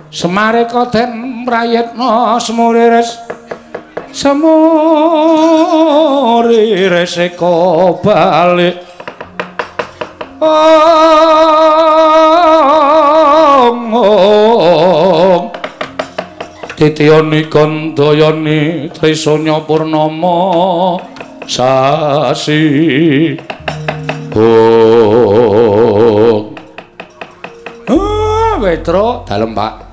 Semare koden prayitna semuriris eko balik Titiyani Gandayani Trisanya Purnama sasi Wetro dalem Pak.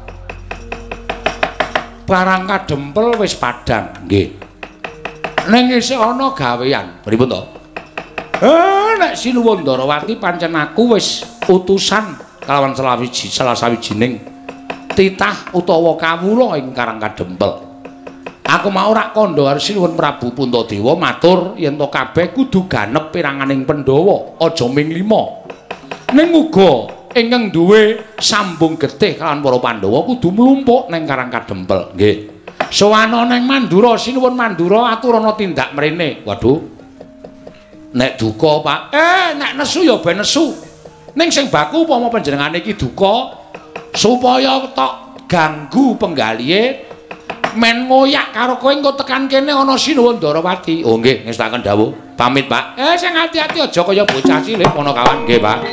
Barang kadempel wis padhang, nggih. Ning isih ana gawean. Pripun to? Nek Sinuwun Ndarawati pancen aku wis utusan kalawan salah sawijining titah utawa kawula ing Karang Kadempel. Aku mau rak kandha karo Sinuwun Prabu Puntadewa matur yen to kabeh kudu ganep piranganing Pandhawa, aja ming 5. Ning uga ingkang duwe sambung getih kalawan para Pandhawa kudu mlumpuk ning Karang Kadempel, nggih. Sowana ning Mandura, Sinuwun Mandura aturana tindak mrene. Waduh. Nek duka, Pak. Nek nesu ya ben nesu. Ning sing baku upama panjenengane iki duka supaya tok ganggu penggalihe men ngoyak karo kowe engko tekan kene ana Sinuwun Ndarawati. Oh nggih, ngestaken dawuh. Pamit, Pak. Sing ati-ati aja kaya bocah cilik Panakawan, nggih, Pak.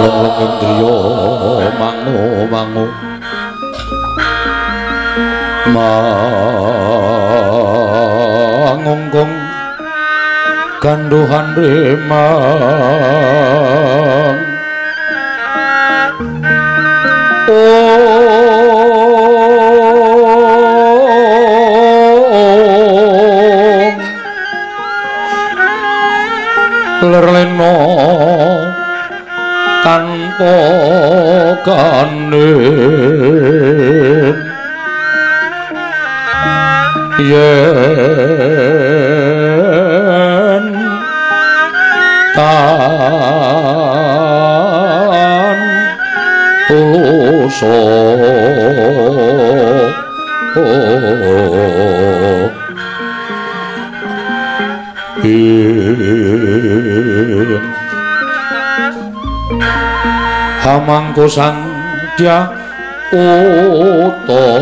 Leng indriya mangu mangunggung kanduhan remang lerlena tanpa kanin yen tan tuso hamangku sandya utama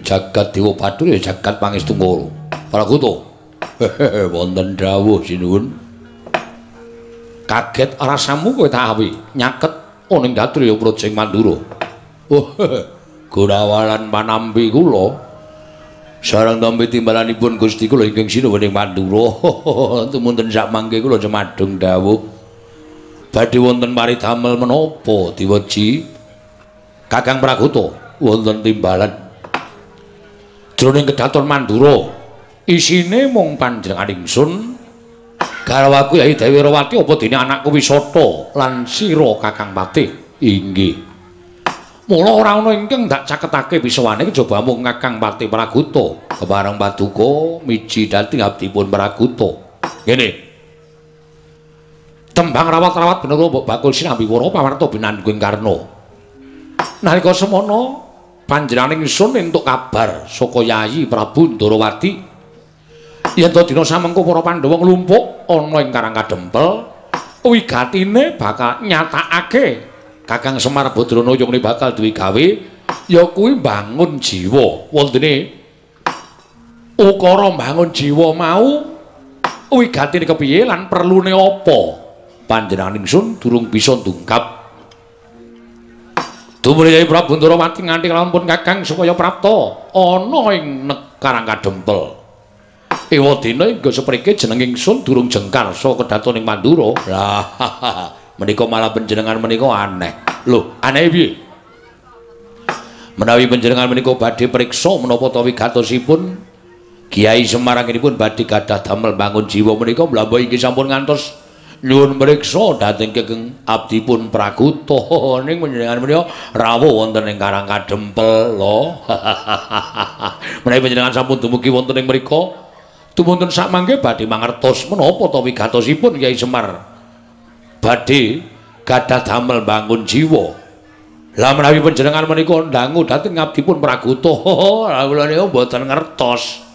jagat dewa bathul ya jagat pangestu ngoro Prakuta wonten dawuh sinuwun kaget rasamu kowe tak awi nyaket ning Gatru ya Projeng Mandura Gunawalan panampi kula sareng tampi timbalanipun Gusti kula ingkang sinuwun ing Mandura tumunten sak mangke kula cemadung dawuh badhe wonten paridamel menapa diweji Kakang Prakuta wonten timbalan jroning kedaton Mandura isine mung panjenengan ingsun garwaku Yai Dewi Rawati apa dene anakku Wisata lan sira Kakang Patih inggih mula ora ana ingkang dak caketake bisawane kejaba mung Kakang Patih Prakuta kepareng paduka miji dhateng abdipun Prakuta ngene tembang rawat-rawat bener mbok bakul sinambi wara pawarta binangging karna nalika semana panjenengan ingsun entuk kabar saka Yayi Prabu Ndarawati yen to dina samengko para Pandhawa nglumpuk ana ing Karang Kadempel wigatine bakal nyatakake Kakang Semar Badranaya ngene bakal duwe gawe ya kuwi mbangun jiwa wontene ukara mbangun jiwa mau wigatine kepiye lan perlune apa panjenengan ingsun durung bisa ndungkap Tumuli Yai Prabu Ndarawati nganti lampun Kakang supaya prapta ana ing Karang Kadempel. Ewadina ingga sepriki jeneng ingsun durung jengkar saka kedaton ing Mandura. Lah menika malah panjenengan menika aneh. Lho, aneh piye? Menawi panjenengan menika badhe priksa menapa ta wigatosipun Kyai Semar anggenipun badhe gadah damel bangun jiwa menika mlambah inggih sampun ngantos nyuwun mriksa dhateng Kakang abdipun Prakuta ning panjenengan menika rawuh wonten ing Karang Kadempel lho. Menawi panjenengan sampun dumugi wonten ing mriku tumunten sak mangke badhe mangertos menapa ta wigatosipun Kyai Semar badhe gadah damel bangun jiwa. Lah menawi panjenengan menika ndangu dhateng abdipun Prakuta kula niku mboten ngertos.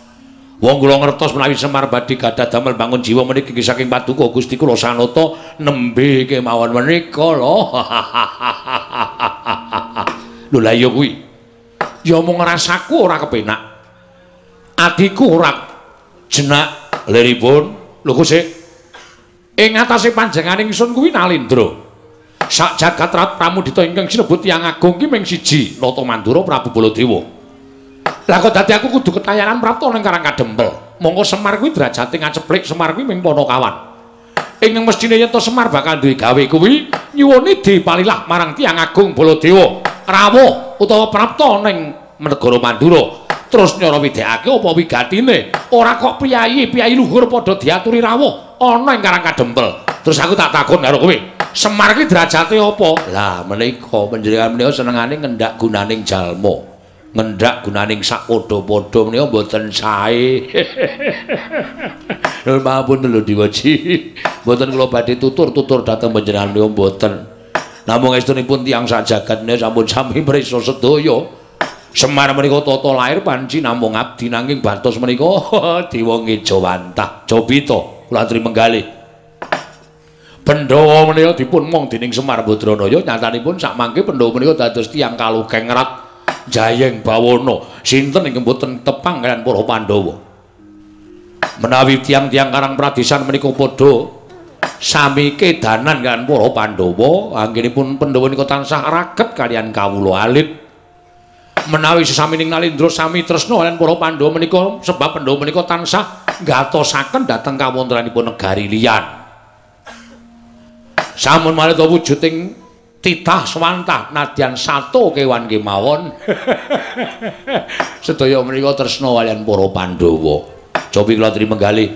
Wong kula ngertos menawi Semar badhe gadah damel bangun jiwa meniki saking paduka Gusti kula sanata nembe kemawon menika lho. Lho la ya kuwi. Ya mung rasaku ora kepenak. Adiku ora jenak liripun. Lho kok sik ing atase panjenengan ingsun kuwi Nalendra. Sak jagat Pramudita ingkang sinebut Tiyang Agung ki mung siji Nata Mandura Prabu Baladewa. Lah kok dadi aku kudu ketayanan prapta ning Karang Kadempel. Monggo Semar kuwi derajate ngaceplik Semar kuwi ming Panakawan. Ing mestine yen to Semar bakal duwe gawe kuwi nyuwuni dipalilah marang Tiyang Agung Baladewa rawuh utawa prapta ning negara Mandura. Terus nyara widekake apa wigatine ora kok priyayi luhur padha diaturi rawuh ana ing Karang Kadempel. Terus aku tak takon karo kowe, Semar kuwi derajate apa? Lah menika panjenengan menika senengane ngendhak gunaning jalma. Ngendhak gunaning sak padha-padha menika mboten sae. Nuwun pangapunten lho Diwaji. Mboten kula badhe tutur-tutur dhateng panjenengan menika mboten. Namung estunipun tiyang sak jagat menika sampun sami prisa sedaya. Semar menika tata lair panci namung abdi nanging bantos menika Dewa Ngejawantah. Jobita kula aturi menggalih. Pandhawa menika dipun mong dening Semar Badranaya nyatanipun sak mangke Pandhawa menika dados tiyang kalugeng rat Jayeng Bawana sinten ingkang boten tepang kaliyan para Pandhawa. Menawi tiang-tiang Karang Pradesan menika padha sami kedanan kaliyan para Pandhawa, anggenipun Pandhawa nika tansah raket kaliyan kawula alit. Menawi sesamining Nalendra sami tresna kaliyan para Pandhawa menika sebab Pandhawa menika tansah ngatosaken dhateng kawontranipun negari liyan. Sampun malih wujuding titah swantah nadyan sato kewan kemawon. Sedaya menika tresna kaliyan para Pandhawa. Cobi kula aturi menggalih.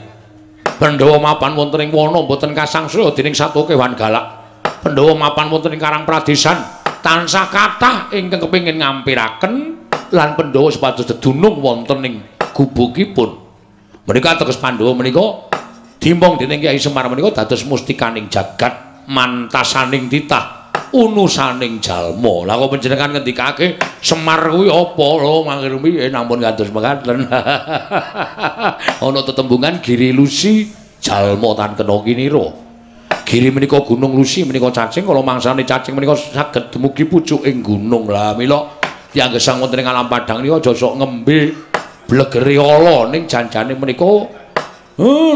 Pandhawa mapan wonten ing wana boten kasangsaya dening sato kewan galak. Pandhawa mapan wonten ing Karang Pradesan tansah kathah ingkang kepengin ngampiraken lan Pandhawa supados dedunung wonten ing gubukipun. Menika teges Pandhawa menika dimpong dening Kyai Semar menika dados mustikaning jagat, mantasaning titah, unusaning jalma. Lah kok panjenengan ngendikake Semar kuwi apa lho mangkene piye nampun kados mekaten. Ana tetembungan Giri Lusi jalma tan kena kinira. Giri menika gunung Lusi menika cacing kala mangsane cacing menika saged dumugi pucuking gunung. Lah mila tiyang gesang wonten ing alam padhang nika aja sok ngembe blegere ala ning janjane menika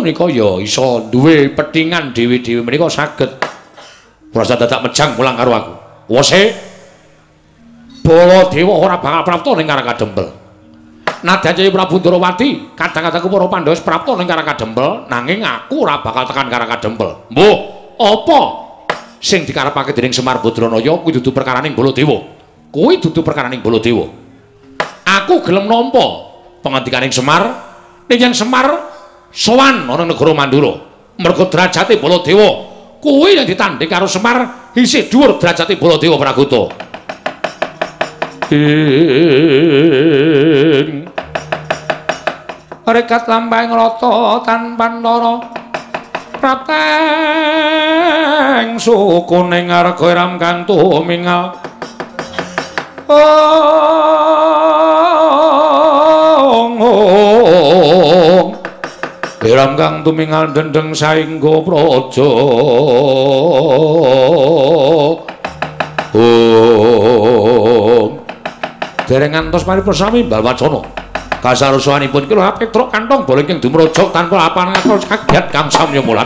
nika ya iso duwe pethingan dhewe-dhewe menika saged rasa dadak mejang mulang karo aku. Wose Baladewa ora bakal prapta ning Karang Kadempel. Nadyan Jaya Prabu Ndrawati kadang-kadangku para Pandhawa wis prapta ning Karang Kadempel, nanging aku ora bakal tekan Karang Kadempel. Mbuh, apa sing dikarepake dening Semar Badranaya kuwi dudu perkaraning Baladewa. Kuwi dudu perkaraning Baladewa. Aku gelem nampa pangandikaning Semar, ning Semar sowan ana negara Mandura. Merga derajate Baladewa kuwi yang ditanding karo Semar isih dhuwur derajate Baladewa Pragoto. Rekat lampahing rata tanpa ndara prateng sukuning arga ram kang tumingal Iram kang tumingal dendeng saengga praja dereng ngantos paripurna sami mbal wacana kasarusahanipun kira Petruk kantong bola ingkang dumrajak tanpa apan ngatos kagiat kang samya mulat.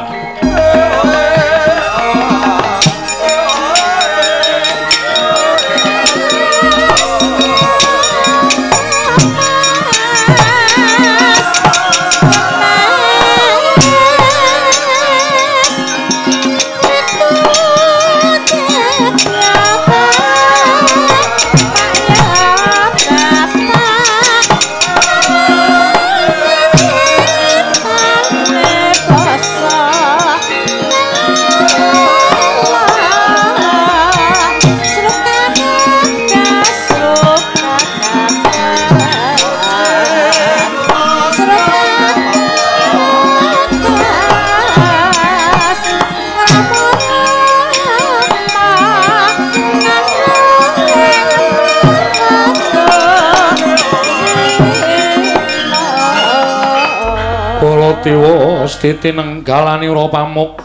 Baladewa stiti nenggalani ora pamuk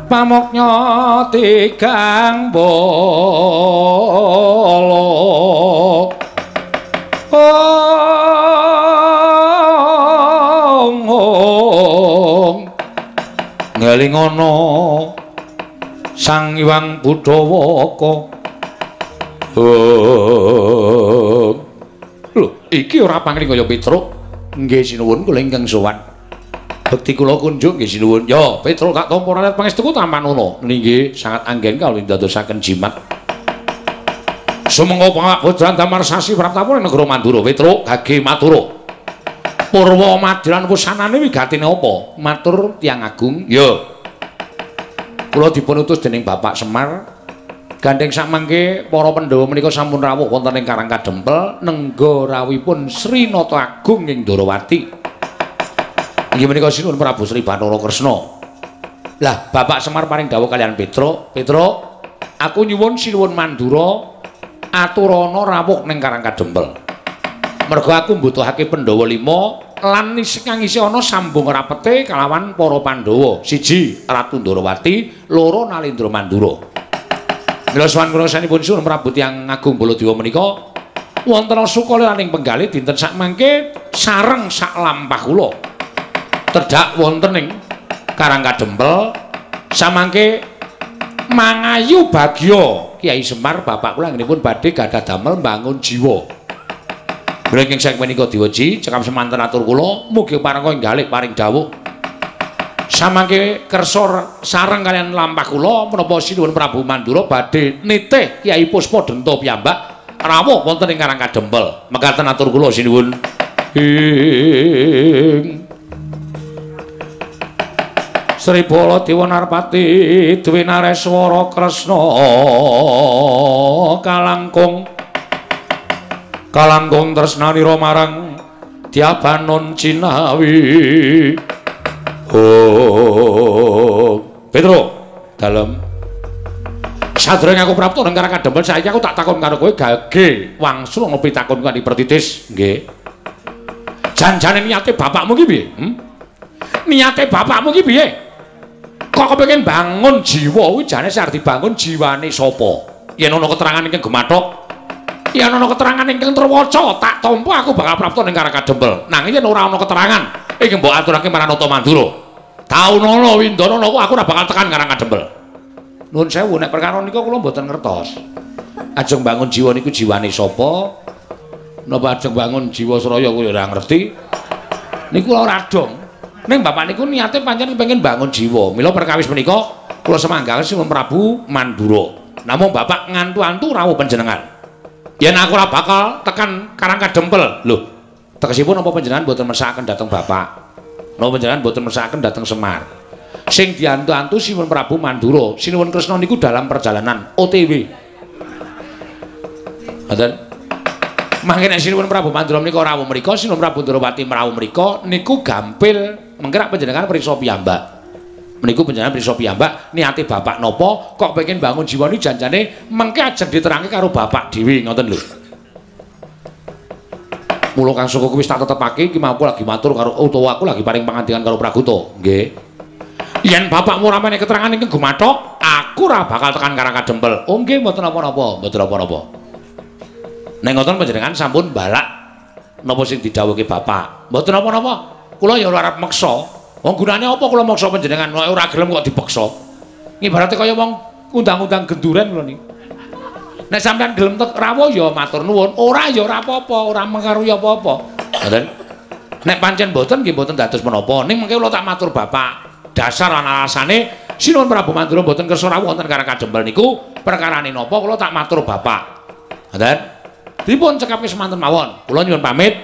pamuknya tigang bala ngelingono Sang Hyang Budhawaka. Lho, iki ora pangling kaya Petruk. Nggih sinuwun kula ingkang sowan. Bekti kula kunjuk nggih sinuwun. Ya, Petruk tak tampa ralat pangestuku tampanono. Nggih, sangat anggen kawula ndadosaken jimat. Sumangga pangabodran damar sasi praptapun negara Mandura. Petruk gage matura. Purwa madiran wusanane wigatine apa? Matur tiyang agung. Ya. Kula dipun utus dening Bapak Semar gandeng samangke para Pandhawa menika sampun rawuh wonten ing Karang Kadempel nengga rawuhipun Sri Nata Agung ing Ndrawati. Inggih menika sinuwun Prabu Sri Bathara Kresna. Lah Bapak Semar paring dawuh kaliyan Petruk, Petruk, aku nyuwun sinuwun Mandura aturana rawuh ning Karang Kadempel. Mergo aku mbutuhake Pandhawa 5 lan kang isih ana sambung rapete kalawan para Pandhawa. 1 Ratu Ndrawati, 2 Nalendra Mandura. Mila sowan kula sanipun suwun Prabu Tiyang Agung Baladewa menika wonten sukala ing penggalih dinten sakmangke sareng sak lampah kula. Tedhak wonten ing Karang Kadempel samangke mangayu bagya Kyai Semar bapak kula ngenipun badhe gadah damel mbangun jiwa. Mriki sak menika diwaji cekap semanten atur kula mugi parangka enggalih paring dawuh. Samangke kersa sareng kalian lampah kula menapa sinuwun Prabu Mandura badhe nitih Kyai Puspadenta piyambak rawuh wonten ing Karang Kadempel. Mekaten atur kula sinuwun. Sri Baladewa Narpati Dwi Nareswara Kresna kalangkung tresnanira marang Dyabanon Cinawi. Oh Petro dalem sadurunge aku prapta nang Karang Kadempel saiki aku tak takon karo kowe gage wangsul ngopi takon kanthi pertitis nggih. Janjane niate bapakmu ki piye? Niate bapakmu ki piye? Kok kepengin bangun jiwa kuwi jane sing arep dibangun jiwane sapa? Yen ana keterangan ingkang gemathok, yen ana keterangan ingkang terwaca, tak tampa aku bakal prapta ning Karang Kadempel. Nanging yen ora ana keterangan, iki mbok aturake marang Nata Mandura. Taunana Windana aku ora bakal tekan Karang Kadempel. Nuwun sewu nek perkara nika kula mboten ngertos. Ajeng bangun jiwa niku jiwane sapa? Napa ajeng bangun jiwa Suraya kuwi ora ngerti. Niku ora dong. Ning bapak niku niate pancen kepengin bangun jiwa. Mila perkawis menika kula semanggaken Sinuwun Prabu Mandura. Namung bapak ngantu-antu rawuh panjenengan. Yen aku ora bakal tekan Karang Kadempel. Lho, tegesipun apa panjenengan boten mersakaken dhateng bapak? Napa panjenengan boten mersakaken dhateng Semar? Sing diantu-antu Sinuwun Prabu Mandura, Sinuwun Kresna niku dalam perjalanan OTW. Ngoten. Mangke nek Sinuwun Prabu Mandura menika rawuh mriku, Sinuwun Prabu Ndrawati rawuh mriku niku gampil menggerak panjenengan priksa piyambak. Meniku panjenengan priksa piyambak niate bapak napa kok pengen bangun jiwa ni janjane mengke ajeng diterangke karo bapak dhewe ngoten lho. Mula Kang Soko kuwi tak tetepake iki mau aku lagi matur karo utawa aku lagi paring pangandikan karo Praguta. Nggih. Yen bapakmu ora menehi keterangan ingkang gumathok, aku ora bakal tekan Karang Kadempel. Oh nggih mboten apa-apa, mboten apa-apa. Nek ngoten panjenengan sampun balak napa sing didhawuhke bapak. Mboten apa-apa. Kula ya ora arep meksa. Wong gunane apa kula maksa panjenengan ora gelem kok dipeksa. Ibarate kaya wong undang-undang genduren lho niki. Nek sampean gelem rawuh ya matur nuwun, ora ya ora apa-apa, ora mengaruhi apa-apa. Ngoten. Nek pancen mboten nggih mboten dados menapa. Ning mengke kula tak matur bapak. Dasar ana alasane Sinuwun Prabu Mandura mboten kersa rawuh wonten Karang Kadempel niku perkarane napa kula tak matur bapak. Ngoten. Dipun cekapke semanten mawon. Kula nyuwun pamit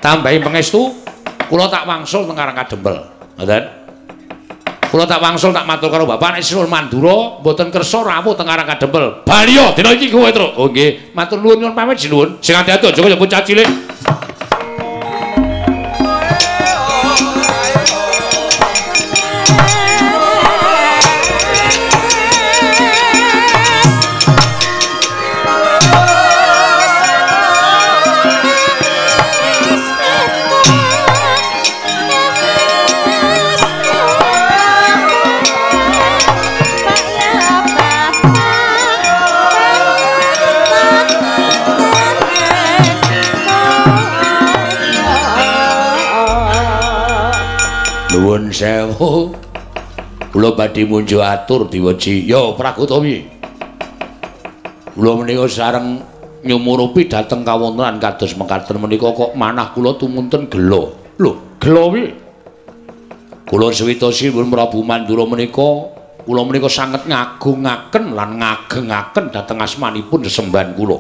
tambahi pangestu. Kula tak wangsul teng Karang Kadempel. Ngoten. Kula tak wangsul tak matur karo bapak nek Sinuwun Mandura mboten kersa rawuh teng Karang Kadempel. Baliya dina iki kowe, Tru. Oh nggih, matur nuwun nyuwun pamit sinuwun. Sing ati-ati aja kaya bocah cilik. Nuwun sewu. Kula badhe munjuk atur Diwaji. Ya Praguta piye? Kula menika sareng nyumurupi dhateng kawontenan kados mekaten menika kok manah kula tumunten gelo. Lho, gelo piye? Kula suwita Sinuwun Prabu Mandura menika kula menika sanget ngagungaken lan ngagengaken dhateng asmanipun sesembahan kula.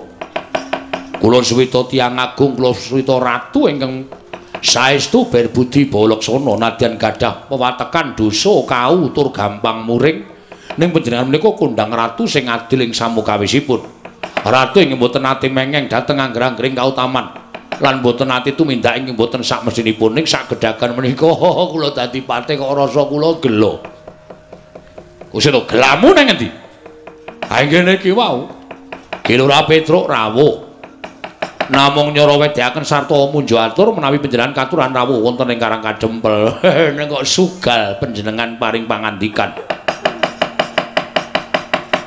Kula suwita tiyang agung, kula suwita ratu ingkang saestu berbudi balaksana nadyan gadah pewatekan dosa kau tur gampang muring ning panjenengan menika kondang ratu sing adil ing samukawisipun. Ratu ing mboten nate mengeng dhateng angger-anggering kautaman lan mboten nate tumindak ing mboten sak mesinipun ning sak gedhagan menika kula dadi patih kok rasa kula gelo. Kusino gelamu nang endi? Ha ngene iki wau. Kilura Petruk rawuh. Namung nyara wedhaken sarta munjuk atur menawi panjenengan katuran rawuh wonten ing Karang Kadempel. Nek kok sugal panjenengan paring pangandikan.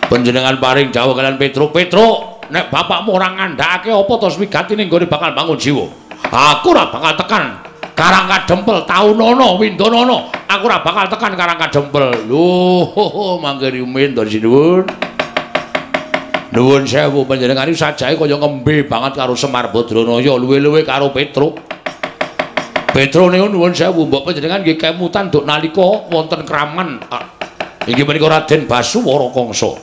Panjenengan paring dawuh kalian Petro. Petro, nek bapakmu ora ngandhakake apa to wigatine nggone bakal bangun jiwa. Aku ora bakal tekan Karangkadempel Taunono Windonono. Aku ora bakal tekan Karangkadempel. Lho, mangke rumin to sinuwun. Nuwun sewu panjenengan iki sajae kaya ngembe banget karo Semar Badranaya, luwe-luwe karo Petro. Petro niku nuwun sewu mbok panjenengan nggih kemutan duk nalika wonten kraman. Inggih menika Raden Basuwara Kangsa.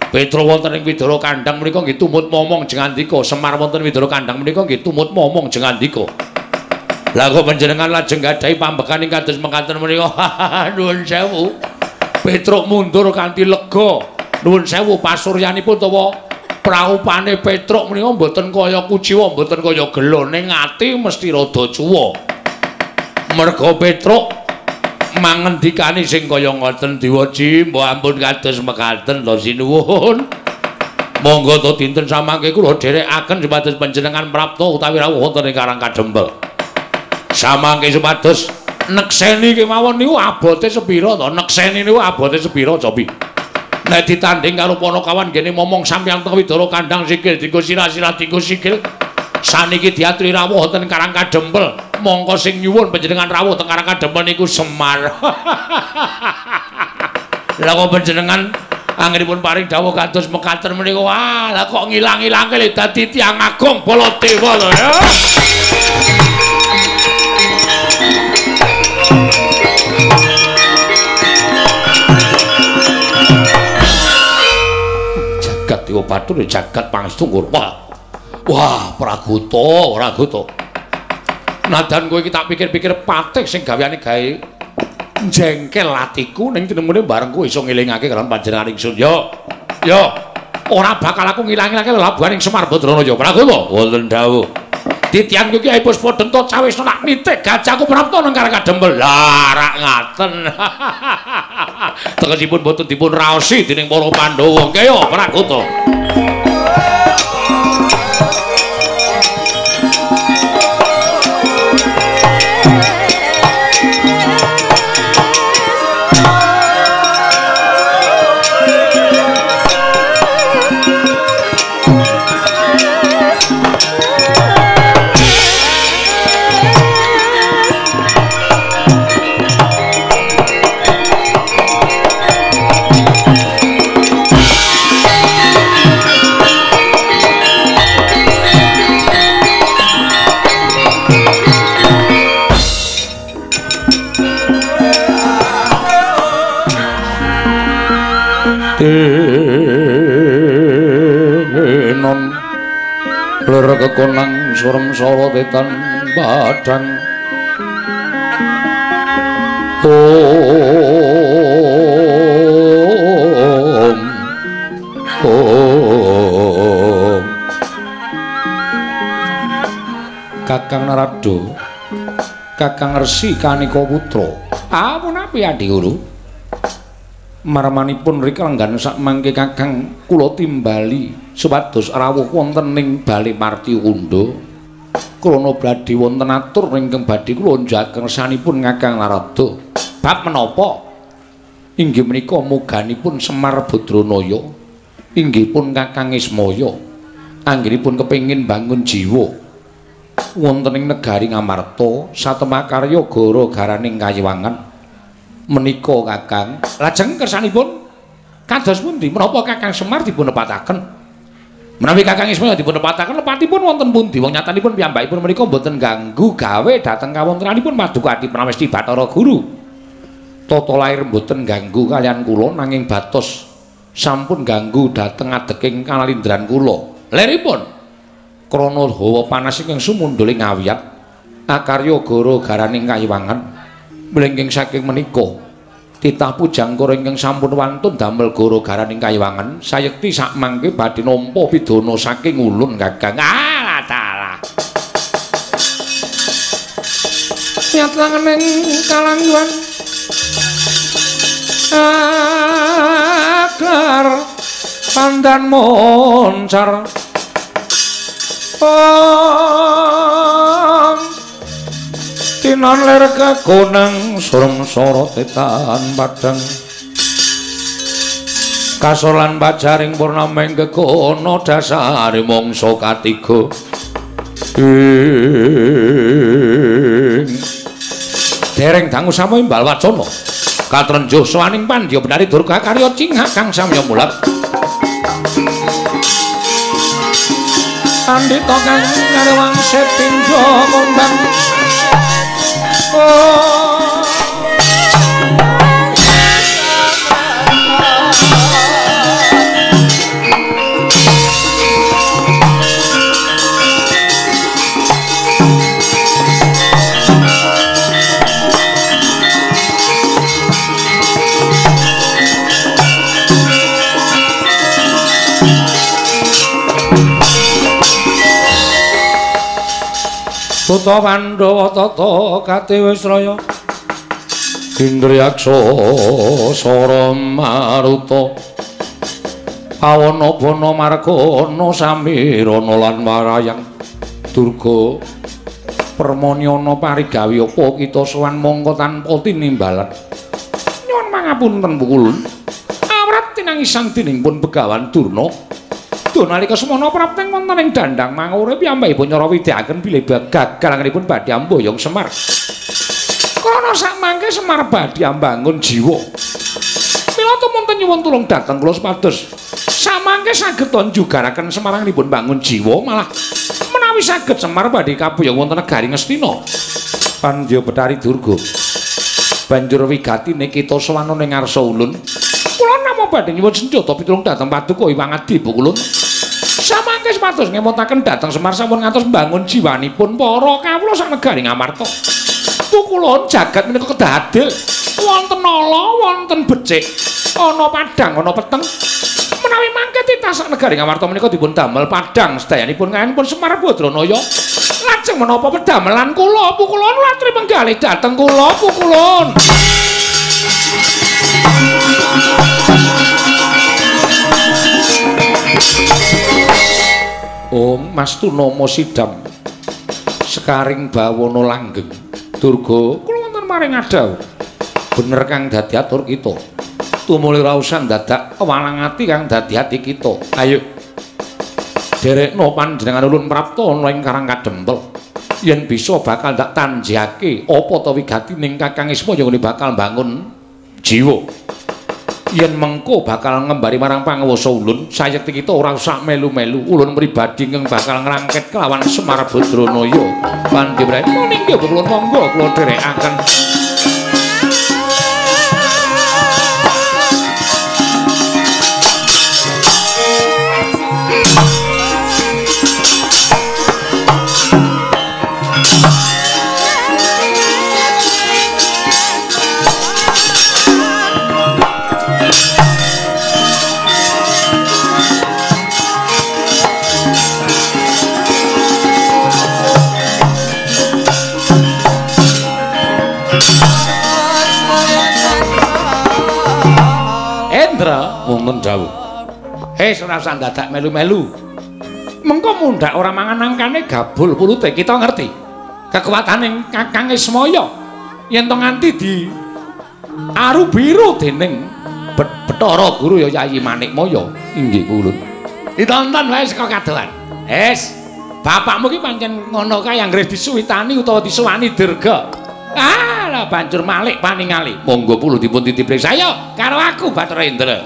Petro wonten ing Widara Kandhang menika nggih tumut momong jengandika. Semar wonten Widara Kandhang menika nggih tumut momong jengandika. Lah kok panjenengan lajeng gadhahi pambekan ing kados mekaten menika. Nuwun sewu. Petro mundur kanthi lega. Nuwun sewu pasuryanipun utawa praupane Petro menika mboten kaya kuciwa, mboten kaya gelo ning ati mesti rada cuwa. Merga Petro mangendikani sing kaya ngoten Diwaji, mbok ampun kados mekaten to sinuwun. Monggo to dinten samangke kula dherekaken supados panjenengan prapta utawi rawuh wonten ing Karangkadempel. Samangke supados nekseni kemawon niku abote sepira to? Nekseni niku abote sepira cobi? Nek ditanding karo Panakawan ngene momong sampeyan teng Widara Kandhang sikil dienggo sirah-sirah dienggo sikil. Saniki diaturi rawuh wonten Karangkadempel. Mongko sing nyuwun panjenengan rawuh teng Karangkadempel niku Semar. Lah kok panjenengan anggenipun paring dawuh kados mekaten menika, wah lah kok ngilang-ilangke le dadi tiyang agung Baladewa lho ya. Jagat Dewa Bathara, jagat Pangestunggur. Wah, Pragoto. Nadan kowe iki tak pikir-pikir patih sing gaweane gawe jengkel atiku ning tinemune bareng kowe iso ngelingake karo panjenengan ingsun. Yo. Ora bakal aku ngilang-ilangke labuhaning Semar Badranaya. Pragoto, wonten dawuh. Titian kowe iki ae puspa denta cawis nak nitik gajahku prapta nang Karangkadempel. Lah rak ngaten. Tegesipun boten dipun raosi dening para Pandhawa. Kaya Pragoto. Non ler kekonang surem sara tetan padhang Om Kakang Narada Kakang Resi Kanika Putra apunapi Adi Guru marmanipun rika lenggan sak mangke Kakang kula timbali supados rawuh wonten ing Bali Marti Unda krana badhe wonten atur ingkang badhe kula njageng sanipun Kakang Narada bab menapa inggih menika muganipun Semar Badranaya inggih pun Kakang Ismaya anggenipun kepengin bangun jiwa wonten ing negari Ngamarta satemakarya gara-garaning Kayiwangan menika Kakang lajeng kersanipun kados pundi menapa Kakang Semar dipun nepataken menawi Kakang Ismaya dipun nepataken lepatipun wonten pundi wong nyatanipun piyambakipun menika boten ganggu gawe dhateng kawontenanipun Paduka Adi Pramesti Bathara Guru tata lair boten ganggu kalian kula nanging batos sampun ganggu dhateng adeking kanalindran kula leripun krana hawa panas ingkang sumundul ing ngawiyat akarya gara-garaning Kayiwangan mlengking saking menika titah pujangkara ingkang sampun wantun damel gara-garaning Kayiwangan sayekti sak mangke badhe nampa pidana saking ulun Kakang Allah taala nyatlangening kalangguan agar pandan moncar tinon ler kekonang surem sara tetan padhang kasolan pajaring purnama ing gegono dasare mangsa katiga dereng dangu sama imbal wacana katrenjuh sawaning pandya Benari Durga karya Cingak kang samya mulat pandhita kang ngarewang sepindha kondang Putra Pandhawa tata kate wis raya Indriyaksa Sara Maruta Pawana Bana Margana Samirana lan Marayang Durga Permanyana parigawi apa kita sowan mangka tanpa tinimbalan nyuwun mangapunten Pukulun awrat tinangisan diningipun Begawan Durna nalika semana prapteng wonten ing dandang mangure piyambakipun nyara widyaken bilih gagal anggenipun badhe amboyong Semar. Krana samangke Semar badhe ambangun jiwa. Mila tumunten nyuwun tulung dhateng kula supados samangke saged njugaraken Semar anggenipun bangun jiwa malah menawi saged Semar badhe kabuyong wonten negari Ngastina. Pandya Betari Durga banjur wigatine kita sowan ning ngarsa ulun. Kula namung badhe nyuwun senjata pitulung dhateng Paduka Hyang Adi Pukulun. Samangke sepatus ngemotaken dhateng Semar sampun ngantos mbangun jiwanipun para kawula sak negari Ngamarta. Pukulun jagat menika kedadel wonten ala wonten becik ana padang ana peteng. Menawi mangke titah sak negari Ngamarta menika dipun damel padang sedayanipun ngayanipun Semar Badranaya. Lajeng menapa pedamelan kula Pukulun latri penggalih dhateng kula Pukulun. Om Mastunama Sidam Sekaring Bawana Langgeng Durga kula wonten maring adhaw bener kang dadi atur kita tumuli ra usah dadak walang ati kang dadi ati kita ayo derekno panjenengan ulun prapta ana ing Karang Kadempel yen bisa bakal ndak tanjake apa ta wigatining Kakang Ismaya bakal bangun jiwa yen mengko bakal ngembari marang panguwasa ulun sayekti kita ora usah melu-melu ulun pribadi kang bakal ngrangket kelawan Semar Badranaya Pandhi Prabu nggih kula monggo kula dherekaken wonten dawuh. Ora usah dadak melu-melu. Mengko mundhak ora mangan angkane gabul pulute kita ngerti. Kekuwataning Kakang Ismaya yen to nganti di aru biru dening Bathara Guru ya Yayi Manikmaya. Inggih kulun. Ditonton wae saka kadohan. Bapakmu ki pancen ngono kae anggere disuwitani utawa disuwani dirga. Lah banjur malik paningali. Monggo pulo dipun titip saya karo aku Bathara Indra.